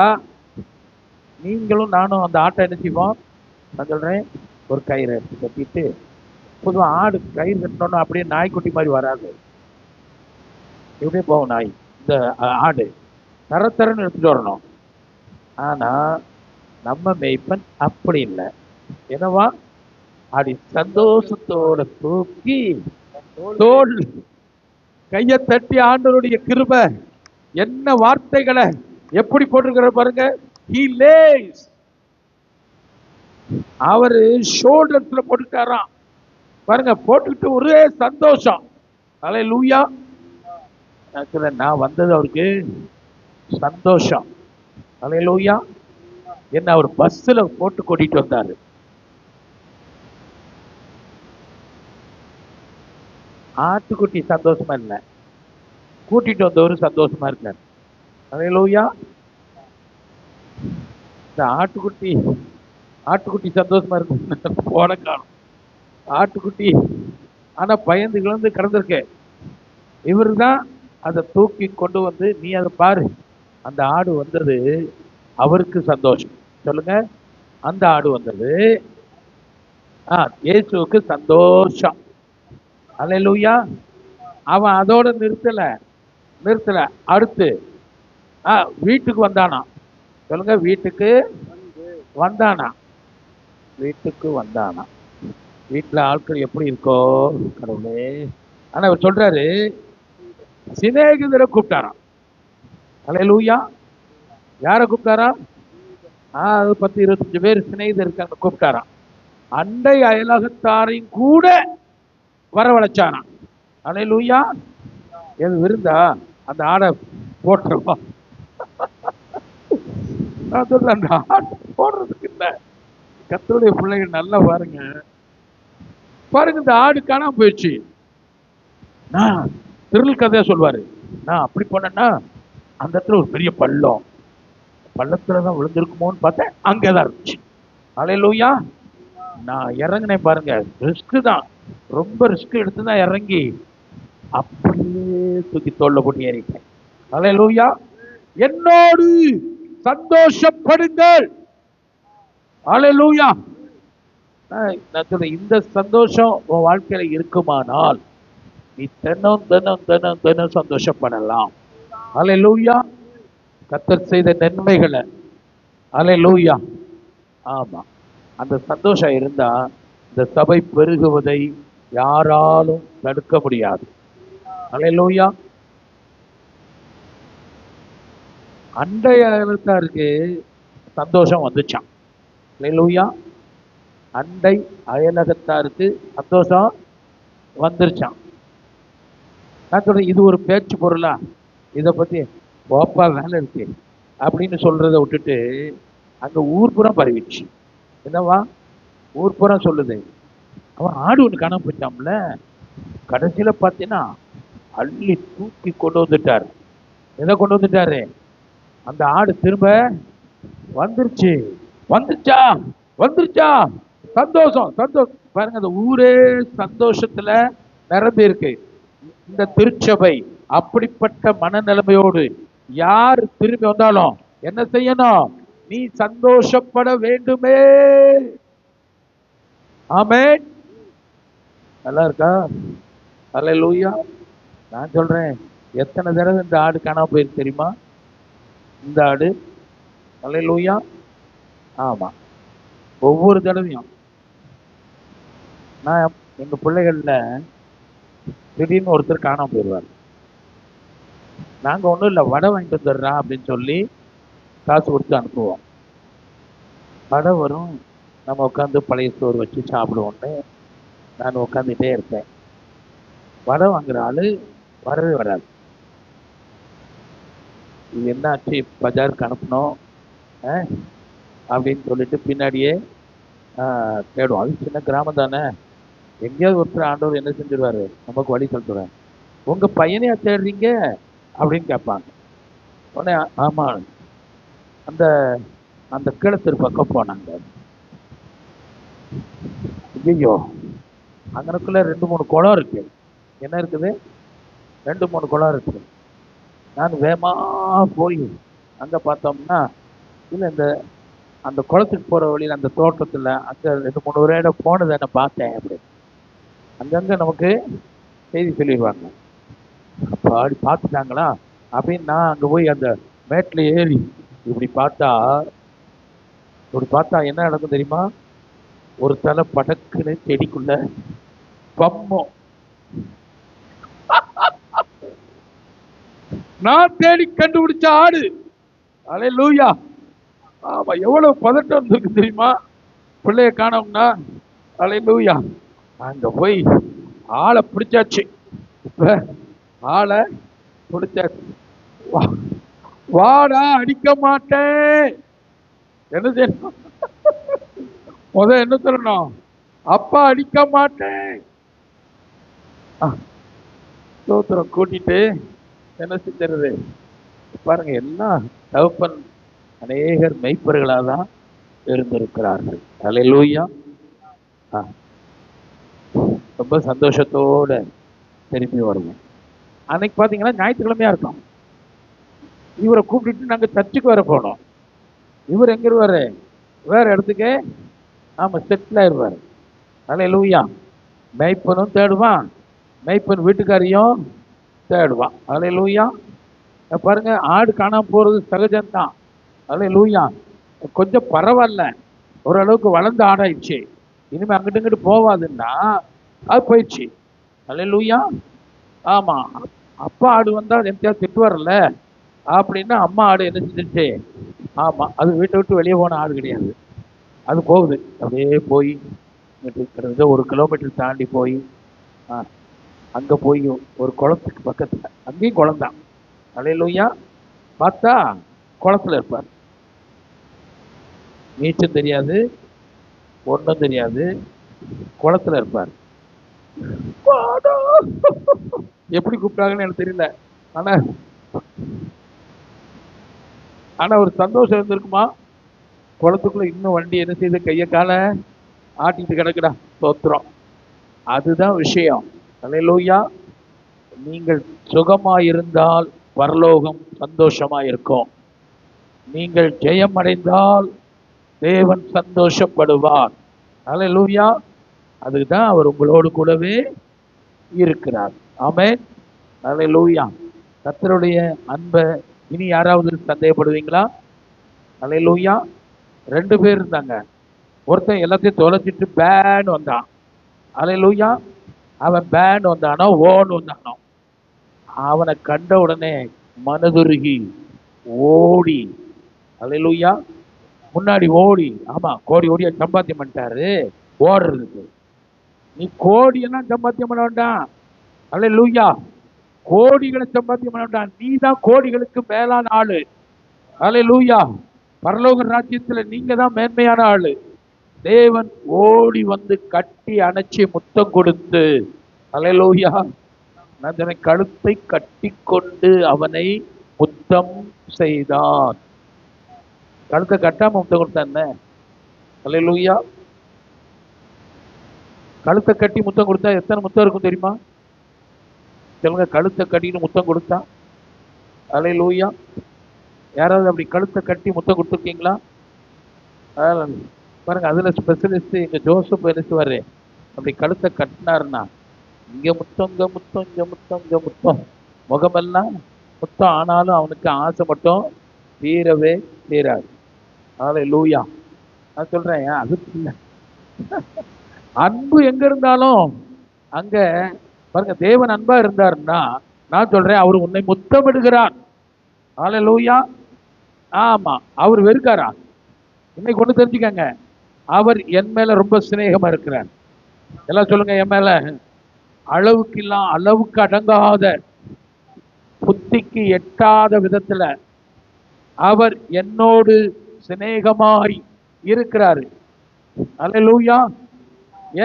நீங்களும் நானும் அந்த ஆட்டை என்ன செய்வோம்? நான் சொல்றேன், ஒரு கயிறை எடுத்து கட்டிட்டு, பொதுவாக ஆடு கயிறு கட்டணும்னா அப்படியே நாய்க்குட்டி மாதிரி வராது, இப்படியே போகும் நாய். இந்த ஆடு தரன்னு எடுத்துட்டு வரணும். ஆனா நம்ம மேய்ப்பன் அப்படி இல்லை. என்னவா? அப்படி சந்தோஷத்தோட தூக்கி தோல் கையை தட்டி, ஆண்டவருடைய கிருபை என்ன வார்த்தைகளை எப்படி போட்டிருக்கிற பாருங்க. He lays, அவரு ஷோல்டர்ஸ்ல போட்டுட்டாராம் பாருங்க, போட்டுக்கிட்டு ஒரே சந்தோஷம். அல்லேலூயா. நான் வந்தது அவருக்கு சந்தோஷம். அல்லேலூயா. என்ன அவர் பஸ்ல போட்டு கூட்டிட்டு வந்தாரு. ஆட்டுக்குட்டி சந்தோஷமா இல்லை, கூட்டிட்டு வந்தவர் சந்தோஷமா இருக்காரு. அல்லேலூயா. இந்த ஆட்டுக்குட்டி சந்தோஷமா இருக்கு, போன காணும் ஆட்டுக்குட்டி. ஆனா பயந்து கிளந்து கிடந்திருக்க. இவரு தான் அதை தூக்கி கொண்டு வந்து, நீ அதை பாரு, அந்த ஆடு வந்தது அவருக்கு சந்தோஷம். சொல்லுங்க, அந்த ஆடு வந்தது இயேசுவுக்கு சந்தோஷம். அல்லேலூயா. அவன் அதோட நிறுத்தல. அடுத்து வீட்டுக்கு வந்தானா. சொல்லுங்க, வீட்டுக்கு வந்தானா. வீட்டுல ஆட்கள் எப்படி இருக்கோ கடவுளே. ஆனா அவர் சொல்றாரு, சிநேகிதரை கூப்பிட்டாராம். அல்லேலூயா. யாரை கூப்பிட்டாராம்? 10-25 பேர் சிநேகிதர் இருக்காங்க, கூப்பிட்டாராம். அண்டை அயலகத்தாரையும் கூட வரவழைச்சானா. அல்லேலூயா. எது விருந்தா? அந்த ஆடை போட்டுருவோம். அந்த ஆடை போடுறதுக்கு இல்லை. கர்த்தருடைய பிள்ளைகள் நல்லா பாருங்க. இந்த ஆடு காணாம போயிடுச்சு. நான் திருள் கதையா சொல்வாரு. நான் அப்படி போனேன்னா அந்த இடத்துல ஒரு பெரிய பள்ளத்துலதான் விழுந்திருக்குமோன்னு பார்த்தேன், அங்கேதான் இருந்துச்சு. அல்லேலூயா. நான் இறங்கினேன் பாருங்க, ரிஸ்க் தான், ரொம்ப ரிஸ்க் எடுத்துதான் இறங்கி அப்படியே தூக்கி தோல்ல போட்டு ஏறிட்டேன். அல்லேலூயா. என்னோடு சந்தோஷப்படுங்கள். அல்லேலூயா. இந்த சந்தோஷம் உன் வாழ்க்கையில இருக்குமானால் நீ தினம் சந்தோஷப்படலாம். அல்லேலூயா. கர்த்தர் செய்த நன்மைகளை, அல்லேலூயா. ஆமா, அந்த சந்தோஷம் இருந்தா இந்த சபை பெருகுவதை யாராலும் தடுக்க முடியாது. அல்லேலூயா. அண்டையாருக்கு சந்தோஷம் வந்துச்சான். அல்லேலூயா. அண்டை அயலகத்தாருக்கு சந்தோஷம் வந்துருச்சான். நான் சொல்றேன், இது ஒரு பேச்சு பொருளா? இதை பத்தி ஓப்பா வேலை இருக்கு அப்படின்னு சொல்றதை விட்டுட்டு அங்க ஊர்புறம் பரவிடுச்சு. என்னவா? ஊர்புறம் சொல்லுது, அவன் ஆடு ஒன்று காணாம போயிட்டான்ல. கடைசியில பார்த்தீங்கன்னா அள்ளி தூக்கி கொண்டு வந்துட்டாரு. எதை கொண்டு வந்துட்டாரு? அந்த ஆடு திரும்ப வந்துருச்சா சந்தோஷம். பாருங்க, அந்த ஊரே சந்தோஷத்துல நிரம்பி இருக்கு. இந்த திருச்சபை அப்படிப்பட்ட மனநிலைமையோடு யார் திரும்பி வந்தாலும் என்ன செய்யணும்? நீ சந்தோஷப்பட வேண்டுமே. ஆமென். நல்லா இருக்கா? அல்லேலூயா. நான் சொல்றேன், எத்தனை தடவை இந்த ஆடு காணாம போயிருக்கு தெரியுமா? இந்த ஆடு. அல்லேலூயா. ஆமா, ஒவ்வொரு தடவையும் நான் எங்க பிள்ளைகள்ல திடீர்னு ஒருத்தர் காணாம போயிடுவார். நாங்க ஒன்றும் இல்லை, வடை வாங்கிட்டு வந்துடுறா அப்படின்னு சொல்லி காசு கொடுத்து அனுப்புவோம். வடை வரும், நம்ம உட்காந்து பழைய சோறு வச்சு சாப்பிடுவோன்னு நான் உட்காந்துட்டே இருப்பேன். வடை வாங்குற ஆளு வரவே வராது. இது என்ன ஆச்சு, பஜாருக்கு அனுப்பணும் அப்படின்னு சொல்லிட்டு பின்னாடியே தேடும். அது சின்ன கிராமம் தானே, எங்கேயாவது ஒருத்தர் ஆண்டவர் என்ன செஞ்சிருவாரு, நமக்கு வழி சொல்லிடுவார். உங்க பையனையா தேடுறீங்க அப்படின்னு கேட்பாங்க. உடனே ஆமா, அந்த அந்த கிழத்தூர் பக்கம் போனாங்க. ஐயோ, அங்கனக்குள்ள 2-3 குளம் இருக்கு. என்ன இருக்குது? 2-3 குளம் இருக்கு. நான் வேகமா போய் அங்க பார்த்தோம்னா, இல்லை இந்த அந்த குளத்துக்கு போற வழியில் அந்த தோட்டத்துல அங்க 2-3 பேரோட போனதை நான் பார்த்தேன். அப்படி அங்கங்க நமக்கு செய்தி சொல்லிடுவாங்க. அப்போ அப்படி பார்த்துட்டாங்களா அப்படின்னு நான் அங்க போய் அந்த மேட்ல ஏறி இப்படி பார்த்தா என்ன நடக்கும் தெரியுமா? ஒரு தலை படக்குன்னு செடிக்குள்ள பம்மம். நான் தேடி கண்டுபிடிச்ச ஆடு. அல்லேலூயா. ஆமா, எவ்வளவு பதட்டம் இருந்திருக்கு தெரியுமா பிள்ளைய காணோம்னா. அல்லேலூயா. அங்க போய் ஆளை பிடிச்சாச்சு. இப்ப ஆளை பிடிச்சாச்சு. வாடா, அடிக்க மாட்டேன். என்ன செய்யணும்? என்ன சொல்லணும்? அப்பா அடிக்க மாட்டேன். ஸ்தோத்திரம். கூட்டிட்டு என்ன செஞ்சிருது பாருங்க. எல்லாம் தகப்பன் அநேகர் மெய்ப்பர்களாக தான் இருந்திருக்கிறார்கள். அல்லேலூயா. ரொம்ப சந்தோஷத்தோட திரும்பி வருவோம். அன்னைக்கு பார்த்தீங்கன்னா ஞாயிற்றுக்கிழமையா இருக்கும். இவரை கூப்பிட்டு நாங்கள் சர்ச்சுக்கு வர போனோம். இவர் எங்க இருவாரு? வேற இடத்துக்கு செட்டில் ஆயிடுவாரு. அல்லேலூயா. மெய்ப்பனும் தேடுவான், மெய்ப்பன் வீட்டுக்காரியும் தேடுவான். அல்லேலூயா. பாருங்க, ஆடு காணாம போறது சகஜம்தான். அல்லேலூயா. கொஞ்சம் பரவாயில்ல, ஓரளவுக்கு வளர்ந்த ஆடாயிடுச்சு. இனிமே அங்கிட்டு இங்கிட்டு போவாதுன்னா அது போயிடுச்சு. அல்லேலூயா. ஆமா, அப்பா ஆடு வந்தா எம்தியாவது திட்டுவார்ல அப்படின்னா அம்மா ஆடு என்ன செஞ்சிருச்சு? ஆமா, அது வீட்டை விட்டு வெளியே போன ஆடு கிடையாது. அது போகுது. அப்படியே போய் கிட்டத்தட்ட 1 கிலோமீட்டர் தாண்டி போய் அங்க போய் ஒரு குளத்துக்கு பக்கத்துல, அங்கேயும் குளம்தான். அல்லேலூயா. பார்த்தா குளத்துல இருப்பார். நீச்சல் தெரியாது, ஒன்றும் தெரியாது, குளத்துல இருப்பார். எப்படி கூப்பிட்டாங்கன்னு எனக்கு தெரியல. ஆனா ஒரு சந்தோஷம் இருந்திருக்குமா? குளத்துக்குள்ள இன்னும் வண்டி என்ன செய்து கைய கால ஆட்டிட்டு கிடக்குடா. தோத்துறோம். அதுதான் விஷயம். அல்லேலூயா. நீங்கள் சுகமாயிருந்தால் பரலோகம் சந்தோஷமாயிருக்கும். நீங்கள் ஜெயம் அடைந்தால் தேவன் சந்தோஷப்படுவார். அல்லேலூயா. அதுதான் அவர் உங்களோடு கூடவே இருக்கிறார். ஆமென். அல்லேலூயா. கர்த்தருடைய அன்பை இனி யாராவது சந்தேகப்படுவீங்களா? அல்லேலூயா. 2 பேர் இருந்தாங்க. ஒருத்தன் எல்லாத்தையும் தொலைச்சிட்டு பேன் வந்தான். அல்லேலூயா. அவன் பேன் வந்தானோ ஓன் வந்தானோ, அவனை கண்ட உடனே மனதுருகி ஓடி, அல்லேலூயா, முன்னாடி ஓடி, ஆமா, ஓடியா சம்பாத்தியம் பண்ணிட்டாரு. ஓடுறதுக்கு நீ கோடியெல்லாம் சம்பாத்தியம் பண்ண வேண்டாம். அல்லேலூயா. கோடிகளை சம்பாத்தியம் பண்ண வேண்டாம். நீ தான் கோடிகளுக்கு மேலான ஆளு. அல்லேலூயா. பரலோக ராஜ்யத்துல நீங்க தான் மேன்மையான ஆளு. தேவன் ஓடி வந்து கட்டி அணைச்சி முத்தம் கொடுத்து, அல்லேலூயா, அதனை கழுத்தை கட்டி கொண்டு அவனை முத்தம் செய்தான். கழுத்தை கட்டாம முத்தம் கொடுத்தான? அல்லேலூயா. கழுத்தை கட்டி முத்தம் கொடுத்தா எத்தனை முத்தம் இருக்கும் தெரியுமா? சொல்லுங்க. கழுத்தை கட்டின்னு முத்தம் கொடுத்தா. அல்லேலூயா. யாராவது அப்படி கழுத்தை கட்டி முத்தம் கொடுத்துருக்கீங்களா? பாருங்க, அதுல ஸ்பெஷலிஸ்ட் எங்க ஜோசப் நினைச்சுவாரு. அப்படி கழுத்தை கட்டினாருன்னா இங்க முத்தம், இங்க முத்தம், இங்க முத்தம், இங்க முத்தம், முகமெல்லாம் முத்தம். ஆனாலும் அவனுக்கு ஆசை மட்டும் தீரவே தீராது. ஹல்லேலூயா. நான் சொல்றேன், அது இல்லை. அன்பு எங்க இருந்தாலும் அங்க பாருங்க, தேவன் அன்பா இருந்தாருன்னா நான் சொல்றேன், அவர் உன்னை முத்தமிடுகிறார். ஹல்லேலூயா. ஆமா, அவர் வெறுக்காரா? இன்னைக்கு ஒண்ணு தெரிஞ்சுக்கங்க, அவர் என் மேல ரொம்ப சிநேகமா இருக்கிறார். எல்லாம் சொல்லுங்க, என் மேல அளவுக்கு அடங்காத, புத்திக்கு எட்டாத விதத்துல அவர் என்னோடு சிநேகமாய் இருக்கிறாரு. ஹல்லேலூயா.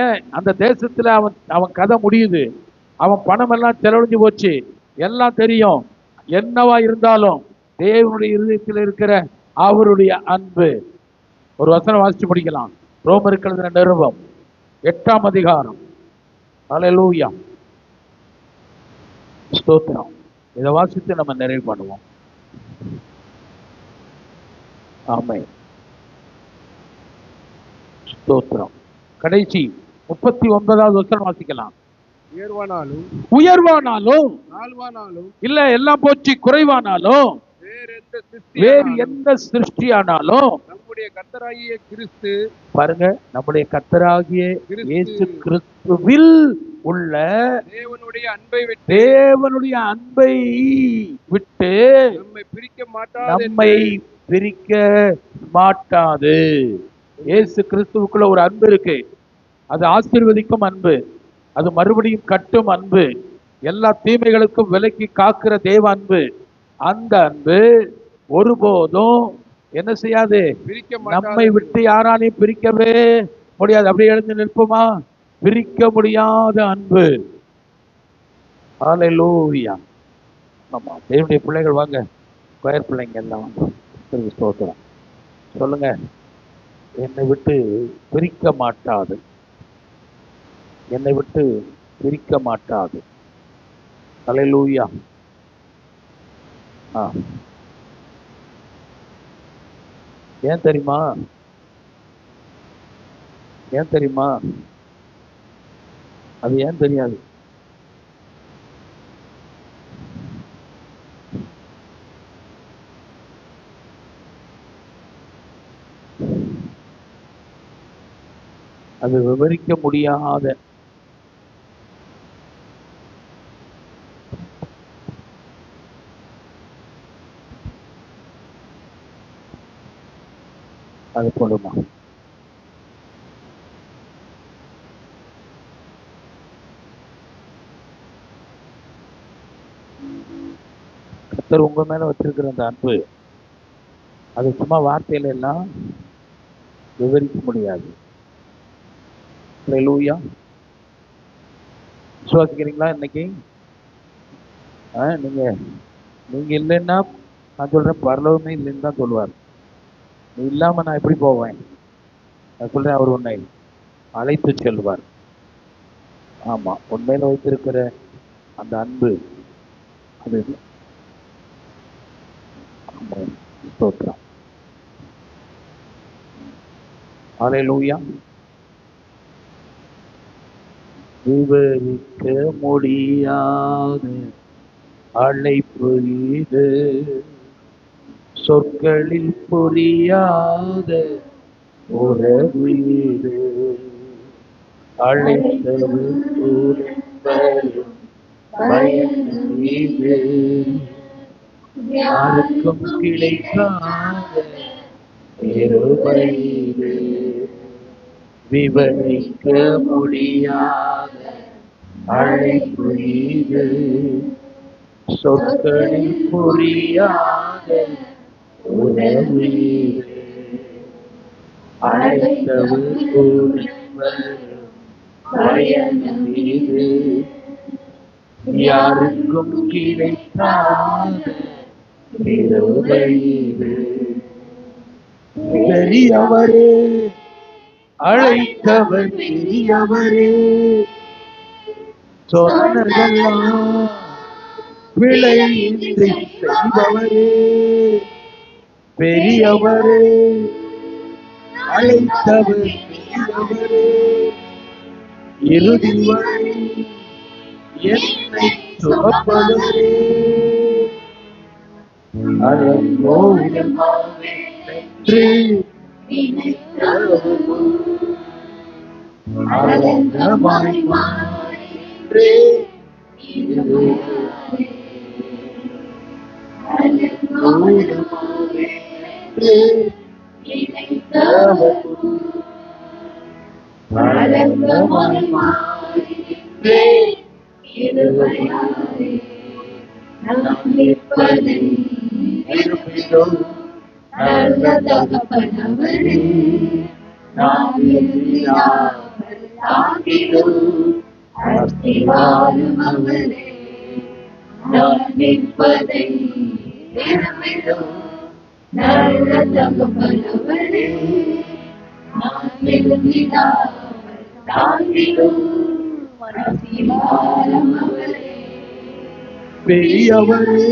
ஏன் அந்த தேசத்துல அவன் கதை முடியுது. அவன் பணம் எல்லாம் செலவழிஞ்சு போச்சு, எல்லாம் தெரியும். என்னவா இருந்தாலும் தேவனுடைய இருதயத்தில் இருக்கிற அவருடைய அன்பு. ஒரு வசனம் வாசிச்சு முடிக்கலாம். ரோமருக்கு எழுதின நிருபம் 8ஆம் அதிகாரம். ஹல்லேலூயா. ஸ்தோத்திரம். இதை வாசித்து நம்ம நிறைவு பண்ணுவோம். ஆமென். ஸ்தோத்திரம். கடைசி 39வது வசனம் வாசிக்கலாம். உயர்வானாலும் இல்ல, எல்லாம் போச்சு, குறைவானாலும் வேறு எந்த சிருஷ்டியானாலும் நம்முடைய கர்த்தராகிய கிறிஸ்து, பாருங்க, நம்முடைய கர்த்தராகிய இயேசு கிறிஸ்துவில் உள்ள தேவனுடைய அன்பை விட்டு நம்மை பிரிக்க மாட்டாது. இயேசு கிறிஸ்துவுக்குள்ள ஒரு அன்பு இருக்கு. அது ஆசீர்வதிக்கும் அன்பு, அது மறுபடியும் கட்டும் அன்பு, எல்லா தீமைகளுக்கும் விலக்கி காக்கிற தேவ அன்பு. அந்த அன்பு ஒருபோதும் என்ன செய்யாது? நம்மை விட்டு யாராலையும் பிரிக்கவே முடியாது. அப்படி எழுந்து நிற்போமா? பிரிக்க முடியாத அன்பு. ஹல்லேலூயா. ஆமா, தேவனுடைய பிள்ளைகள் வாங்க, கொயர் பிள்ளைங்க எல்லாம் வாங்க. ஸ்தோத்திரம். சொல்லுங்க, என்னை விட்டு பிரிக்க மாட்டாது, என்னை விட்டு பிரிக்க மாட்டாது. ஹல்லேலூயா. ஏன் தெரியுமா? ஏன் தெரியுமா? அது ஏன் தெரியாது? அது விவரிக்க முடியாத அது போடுமா? கர்த்தர் உங்க மேல வச்சிருக்கிற அந்த அன்பு, அது சும்மா வார்த்தையில எல்லாம் விவரிக்க முடியாது. ஹல்லேலூயா. விசுவாசிக்கிறீங்களா? இன்னைக்கு நீங்க இல்லைன்னா நான் சொல்றேன், பரலோகமே இல்லைன்னு தான் சொல்லுவார். நீ இல்லாம நான் எப்படி போவேன்? நான் சொல்றேன், அவர் உன்னை அழைத்து செல்வார். ஆமா, உண்மையில வைத்திருக்கிற அந்த அன்பு அது. ஸ்தோத்திரம். ஹல்லேலூயா. விவரிக்க முடியாத அழைப்பு இது, சொற்களில் புரியாத உறவு இது. அழைத்தவர் யாருக்கும் கிடைக்காத இருமை இது. விவரிக்க முடியாத அழைப்பு இது, சொற்களில் புரியாத உறவு இது. அழைத்தவர் இது, யாருக்கும் கிடைக்காத இருமை இது. பெரியவரே, அழைத்தவர் பெரியவரே, சொன்னதெல்லாம் விளையின்றி செய்பவரே. பெரியவரே, அழைத்தவர் பெரியவரே, இறுதி வரை என்னை சுமப்பவரே, அலங்கோலமாவென்று அலங்கமாய் மாறின்றே அலங்கோலமாவென்று அலங்கமாய் மாறின்றே நாம் நிற்பதை இருப்பிடும் நல்ல தகப்பனவரே, நாம் எண்ணினாமல் தாங்கிடும் அஸ்திவாரம் அவரே, நாம் நிற்பதை இருப்பிடும் நல்ல தகப்பனவரே, நாம் எண்ணினாமல் தாங்கிடும் அஸ்திவாரம் அவரே. பெரியவரே,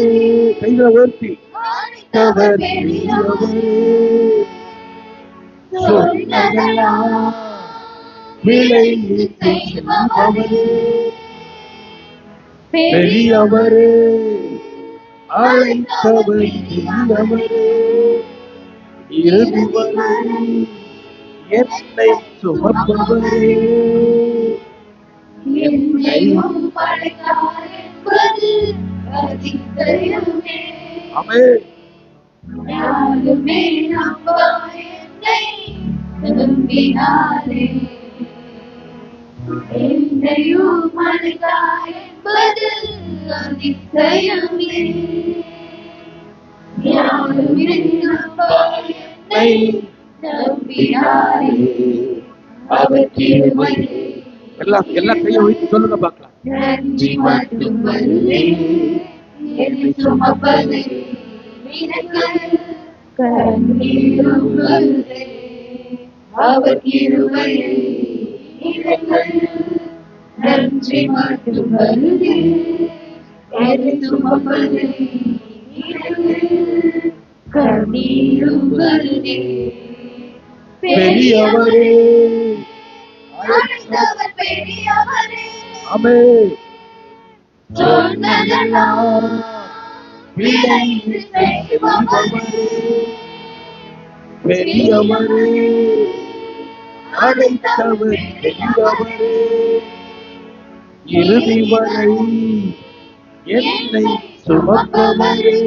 கைகளை உயர்த்தி அவர் பெரியவரே, சொன்னதெல்லாம் விளைவு செய்பவரே, பெரியவரே, அழைத்தவர் பெரியவரே, இறுதி வரை என்னை சுமப்பவரே, என்னையும் படைத்தார் என்பது அதிசயமே. ஆமென். யாருமே நம்பா என்னை நம்பினாரே, என்னையும் படைத்தார் என்பது அதிசயமே. யாருமே நம்பா என்னை நம்பினாரே, அவர் கிருபையை எல்லாம் கையை வைத்து சொல்லுங்க பார்க்கலாம். நன்றி மட்டும் வருதே, என்னை சுமப்பதே கண்ணீரும் வருதே, அவர் கிருபையை நன்றி மட்டும் வருதே, என்னை சுமப்பதே கண்ணீரும் வருதே. பெரியவரே, அழைத்தவர் பெரியவரே, ஆமென். சொன்னதெல்லாம் விளைவு செய்பவரே, பெரியவரே, அழைத்தவர் பெரியவரே, இறுதி வரை என்னை சுமப்பவரே.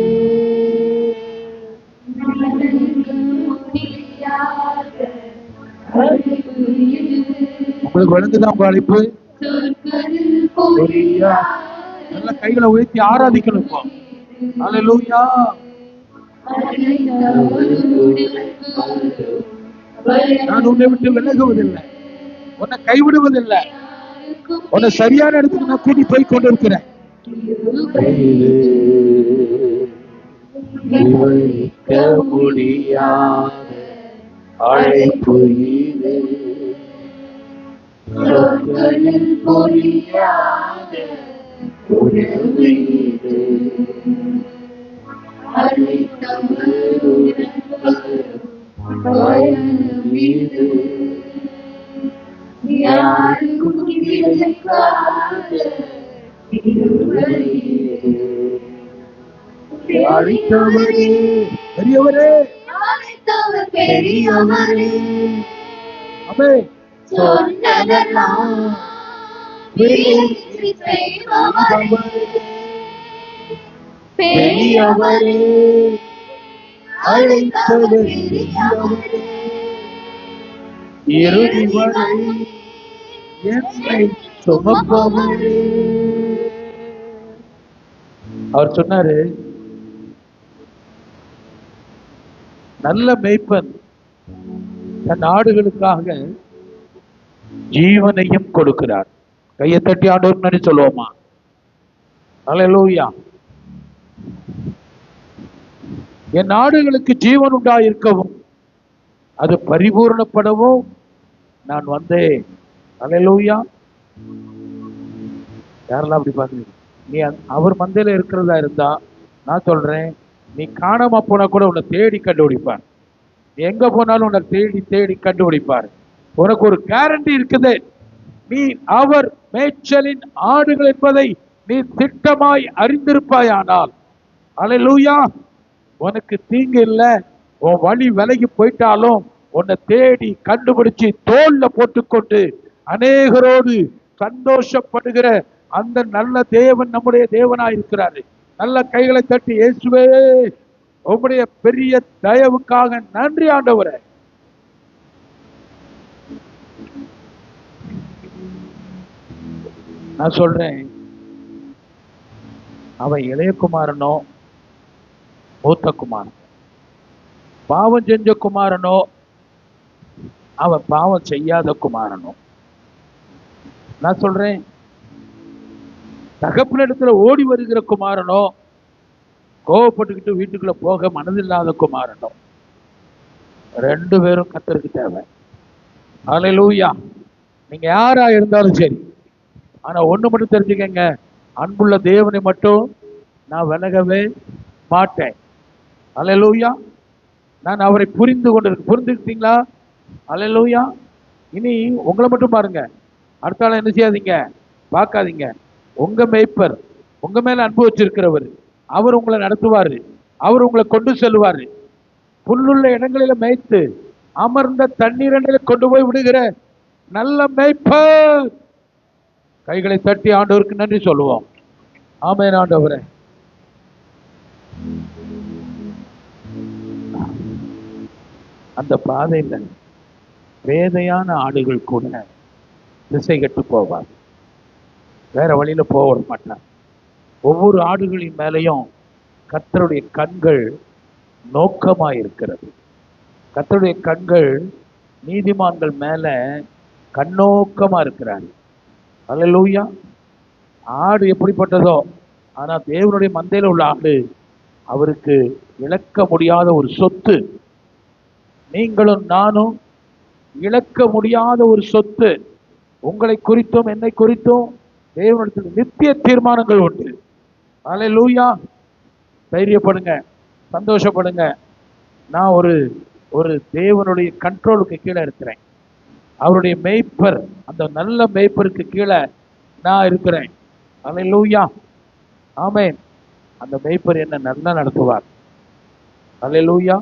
உங்களுக்கு வழங்குதான் உங்க அழைப்பு. நல்ல கைகளை உயர்த்தி ஆராதிக்கணும். அல்லேலூயா. நான் உன்னை விட்டு விலகுவதில்லை, உன்னை கைவிடுவதில்லை, உன்னை சரியான இடத்துக்கு நான் கூட்டி போய் கொண்டிருக்கிறேன். முடியாத அழைப்பு இது, புரியாத உறவு இது, யாருக்கும் அழைத்தவரே பெரியவரே, அழைத்தவர் பெரியவரே, ஆமென். சொன்னதெல்லாம் விளைவு செய்பவரே, பெரியவரே, அழைத்தவர் பெரியவரே, இறுதி வரை என்னை சுமப்பவரே. அவர் சொன்னாரு, நல்ல மேய்ப்பன் தன் ஆடுகளுக்காக ஜீவனையும் கொடுக்கிறார். கையை தட்டி ஆண்டவருக்கு சொல்லுவோமா? அல்லேலூயா. என் ஆடுகளுக்கு ஜீவன் உண்டாயிருக்கவும் அது பரிபூர்ணப்படவும் நான் வந்தேன். அல்லேலூயா. யாரெல்லாம் அப்படி பாக்குறீங்க? நீ அவர் மந்தையில இருக்கிறதா இருந்தா நான் சொல்றேன், நீ காணாம போனா கூட உன்னை தேடி கண்டுபிடிப்பான். எங்க போனாலும் உன்னை தேடி தேடி கண்டுபிடிப்பார். உனக்கு ஒரு கேரண்டி இருக்குது. நீ அவர் மேய்ச்சலின் ஆடுகள் என்பதை நீ திட்டமாய் அறிந்திருப்பாயானால், அல்லேலூயா, உனக்கு தீங்கு இல்லை. உன் வழி விலகி போயிட்டாலும் உன்னை தேடி கண்டுபிடிச்சு தோல்ல போட்டுக்கொண்டு அநேகரோடு சந்தோஷப்படுகிற அந்த நல்ல தேவன் நம்முடைய தேவனாய் இருக்கிறாரு. நல்ல கைகளை தட்டி, இயேசுவே உம்முடைய பெரிய தயவுக்காக நன்றி ஆண்டவரே. நான் சொல்றேன், அவன் இளைய குமாரனோ மூத்த குமாரனோ, பாவம் செஞ்ச குமாரனோ அவன் பாவம் செய்யாத குமாரனோ, நான் சொல்றேன் தகப்பனிடத்துல ஓடி வருகிற குமாரனோ, கோவப்பட்டுக்கிட்டு வீட்டுக்குள்ள போக மனதில்லாத குமாரனோ, ரெண்டு பேரும் கர்த்தருக்கு தேவை. அல்லேலூயா. நீங்க யாரா இருந்தாலும் சரி, ஆனா ஒண்ணு மட்டும் தெரிஞ்சுக்கங்க, அன்புள்ள தேவனை மட்டும் நான் விலகவே மாட்டேன். அல்லேலூயா. நான் அவரை புரிந்துக்கிட்டீங்களா? அல்லேலூயா. இனி உங்களை மட்டும் பாருங்க, அடுத்த ஆளை என்ன செய்யாதீங்க, பார்க்காதீங்க. உங்க மேய்ப்பர், உங்க மேல அன்பு வச்சிருக்கிறவர், அவர் உங்களை நடத்துவாரு, அவர் உங்களை கொண்டு செல்வாரு. புல்லுள்ள இடங்களில மேய்த்து அமர்ந்த தண்ணீரண்டில கொண்டு போய் விடுகிற நல்ல மேய்ப்பர். கைகளை தட்டி ஆண்டவருக்கு நன்றி சொல்லுவோம். ஆமென் ஆண்டவரே. அந்த பாதையில வேதையான ஆடுகள் கூட திசை கட்டு போவார், வேற வழியில போக விட மாட்டார். ஒவ்வொரு ஆடுகளின் மேலையும் கர்த்தருடைய கண்கள் நோக்கமா இருக்கிறது. கர்த்தருடைய கண்கள் நீதிமான்கள் மேல கண்ணோக்கமா இருக்கிறார். அல்லேலூயா. ஆடு எப்படிப்பட்டதோ, ஆனா தேவனுடைய மந்தையில உள்ள ஆடு அவருக்கு இழக்க முடியாத ஒரு சொத்து. நீங்களும் நானும் இழக்க முடியாத ஒரு சொத்து. உங்களை குறித்தும் என்னை குறித்தும் தேவனிடத்தில் நித்திய தீர்மானங்கள் உண்டு. அல்லேலூயா. தைரியப்படுங்க, சந்தோஷப்படுங்க. நான் ஒரு தேவனுடைய கண்ட்ரோலுக்கு கீழே இருக்கிறேன். அவருடைய மேய்ப்பர், அந்த நல்ல மேய்ப்பருக்கு கீழே நான் இருக்கிறேன். அல்லேலூயா. ஆமென். அந்த மேய்ப்பர் என்ன நல்லா நடத்துவார். அல்லேலூயா.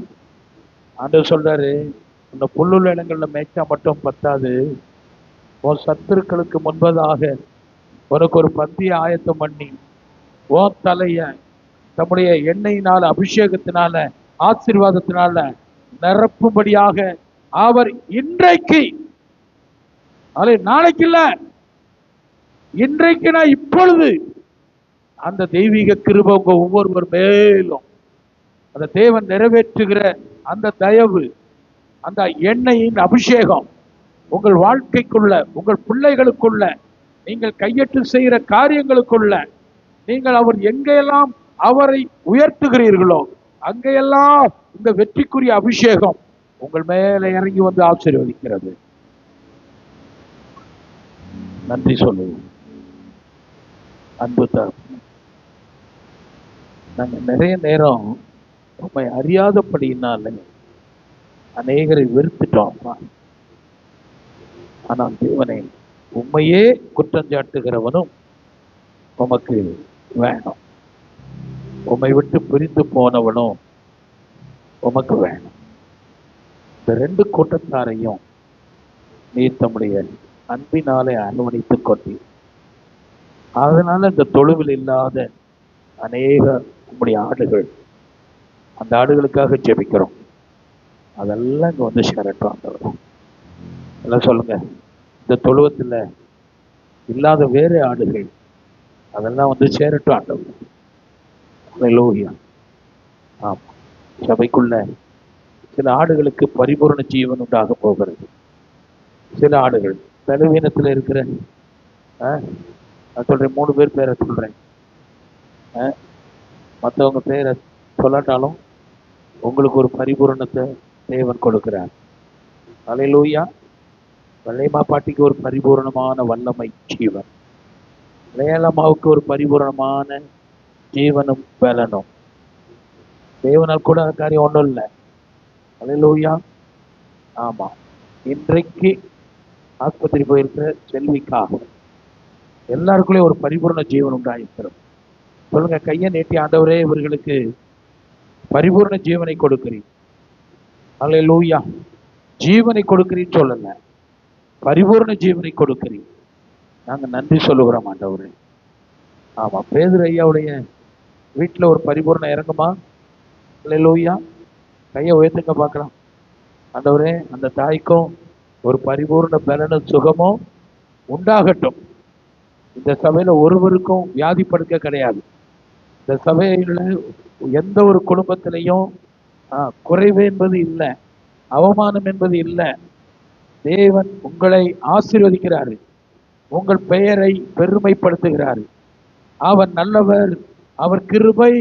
ஆண்டவர் சொல்றாரு, இந்த புல்லுள்ள இடங்கள்ல மேய்ச்சா மட்டும் பத்தாது, உன் சத்துருக்களுக்கு முன்பதாக உனக்கு ஒரு பந்தியை ஆயத்தம் பண்ணி உன் தலைய தம்முடைய எண்ணெயினால, அபிஷேகத்தினால, ஆசீர்வாதத்தினால நிரப்பும்படியாக அவர் இன்றைக்கு, நாளைக்கு இல்ல, இன்றைக்கு நான் இப்பொழுது அந்த தெய்வீக கிருபை உங்க ஒவ்வொருவர் மேலும், அந்த தேவன் நிறைவேற்றுகிற அந்த தயவு, அந்த எண்ணெயின் அபிஷேகம் உங்கள் வாழ்க்கைக்குள்ள, உங்கள் பிள்ளைகளுக்குள்ள, நீங்கள் கையெட்டு செய்கிற காரியங்களுக்குள்ள, நீங்கள் அவர் எங்கெல்லாம் அவரை உயர்த்துகிறீர்களோ அங்கெல்லாம் இந்த வெற்றிக்குரிய அபிஷேகம் உங்கள் மேல இறங்கி வந்து ஆசீர்வதிக்கிறது. நன்றி சொல்லுவோம். அன்பு தகப்பனே, நாங்க நிறைய நேரம் உண்மை அறியாதபடியினால அநேகரை வெறுத்துட்டோம். ஆனால் தேவனே, உண்மையே குற்றஞ்சாட்டுகிறவனும் உமக்கு வேணும். உம்மை விட்டு பிரிந்து போனவனும் உமக்கு வேணும். இந்த ரெண்டு கூட்டத்தாரையும் நீர் தம்முடைய அன்பினாலே அனுமதித்துக் கொண்டீர். அதனால இந்த தொழுவில் இல்லாத அநேக உம்முடைய ஆடுகள், அந்த ஆடுகளுக்காக ஜெபிக்கிறோம். அதெல்லாம் இங்க வந்து சேரட்டும். எல்லாம் சொல்லுங்க, இந்த தொழுவத்தில் இல்லாத வேறு ஆடுகள் அதெல்லாம் வந்து சேரட்டும் ஆண்டவர். அல்லேலூயா. ஆமா, சபைக்குள்ள சில ஆடுகளுக்கு பரிபூர்ண ஜீவன் உண்டாக போகிறது. சில ஆடுகள் பலவீனத்தில் இருக்கிற, நான் சொல்றேன், 3 பேர் பேரை சொல்றேன். மற்றவங்க பேரை சொல்லாட்டாலும் உங்களுக்கு ஒரு பரிபூரணத்தை தேவன் கொடுக்கிறார். அல்லேலூயா. வல்லையம்மா பாட்டிக்கு ஒரு பரிபூர்ணமான வல்லமை ஜீவன், இளையம்மாவுக்கு ஒரு பரிபூர்ணமான ஜீவனும் பலனும். தேவனால் கூட அந்த காரியம் ஒன்றும் இல்லை. அல்லேலூயா. ஆமா, இன்றைக்கு ஆஸ்பத்திரி போயிருக்கிற செல்விக்காக எல்லாருக்குள்ளே ஒரு பரிபூர்ண ஜீவன் உண்டாயிருக்கிறது. சொல்லுங்க, கையை நீட்டி, ஆண்டவரே இவர்களுக்கு பரிபூர்ண ஜீவனை கொடுக்கிறீர். அல்லேலூயா. ஜீவனை கொடுக்கிறீன்னு சொல்லுங்க, பரிபூர்ண ஜீவனை கொடுக்கிறீர். நாங்க நன்றி சொல்லுகிறோம் ஆண்டவரே. ஆமா, பேதுரு ஐயாவுடைய வீட்டுல ஒரு பரிபூர்ணம் இறங்குமா? அல்லேலூயா. கையை உயர்த்துங்க பார்க்கலாம். ஆண்டவரே, அந்த தாய்க்கும் ஒரு பரிபூர்ண பலனும் சுகமும் உண்டாகட்டும். இந்த சபையில ஒருவருக்கும் வியாதி படுக்க கிடையாது. இந்த சபையில எந்த ஒரு குடும்பத்திலையும் குறைவு என்பது இல்லை, அவமானம் என்பது இல்லை. தேவன் உங்களை ஆசீர்வதிக்கிறாரு, உங்கள் பெயரை பெருமைப்படுத்துகிறாரு. அவர் நல்லவர், அவர் கிருபை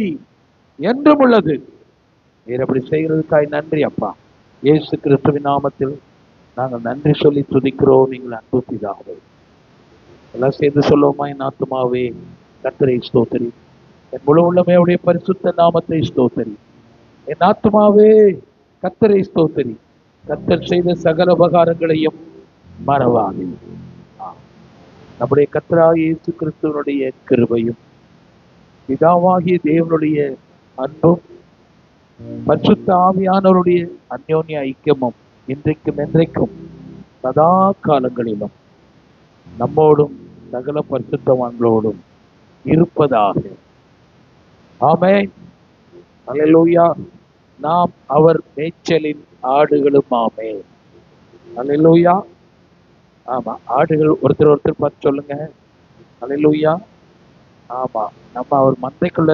என்றும் உள்ளது. நீர் அப்படி செய்கிறதுக்காய் நன்றி அப்பா. இயேசு கிறிஸ்துவின் நாமத்தில் நாங்கள் நன்றி சொல்லி துதிக்கிறோம். நீங்கள் அன்பு பிதாவே. எல்லாம் சேர்ந்து சொல்லுவோமா? என் ஆத்துமாவே கர்த்தரை ஸ்தோத்திரி, என் முழு உள்ளமே உடைய பரிசுத்த நாமத்தை ஸ்தோத்திரி. என் ஆத்துமாவே கர்த்தரை ஸ்தோத்திரி, கர்த்தர் செய்த சகல உபகாரங்களையும் மறவாதே. நம்முடைய கர்த்தராகிய இயேசு கிறிஸ்துவனுடைய கிருபையும் பிதாவாகிய தேவனுடைய அன்பும் பரிசுத்த ஆவியானவருடைய அந்யோன்ய ஐக்கியமும் இன்றைக்கும் என்றைக்கும் சதா காலங்களிலும் நம்மோடும் சகல பரிசுத்தவான்களோடும் இருப்பதாக. ஆமென். அல்லேலூயா. நாம் அவர் மேய்ச்சலின் ஆடுகளும். ஆமென். அல்லேலூயா. ஆமா, ஆடுகள். ஒருத்தர் பார்த்து சொல்லுங்க, அல்லேலூயா. ஆமா, நம்ம அவர் மந்தைக்குள்ள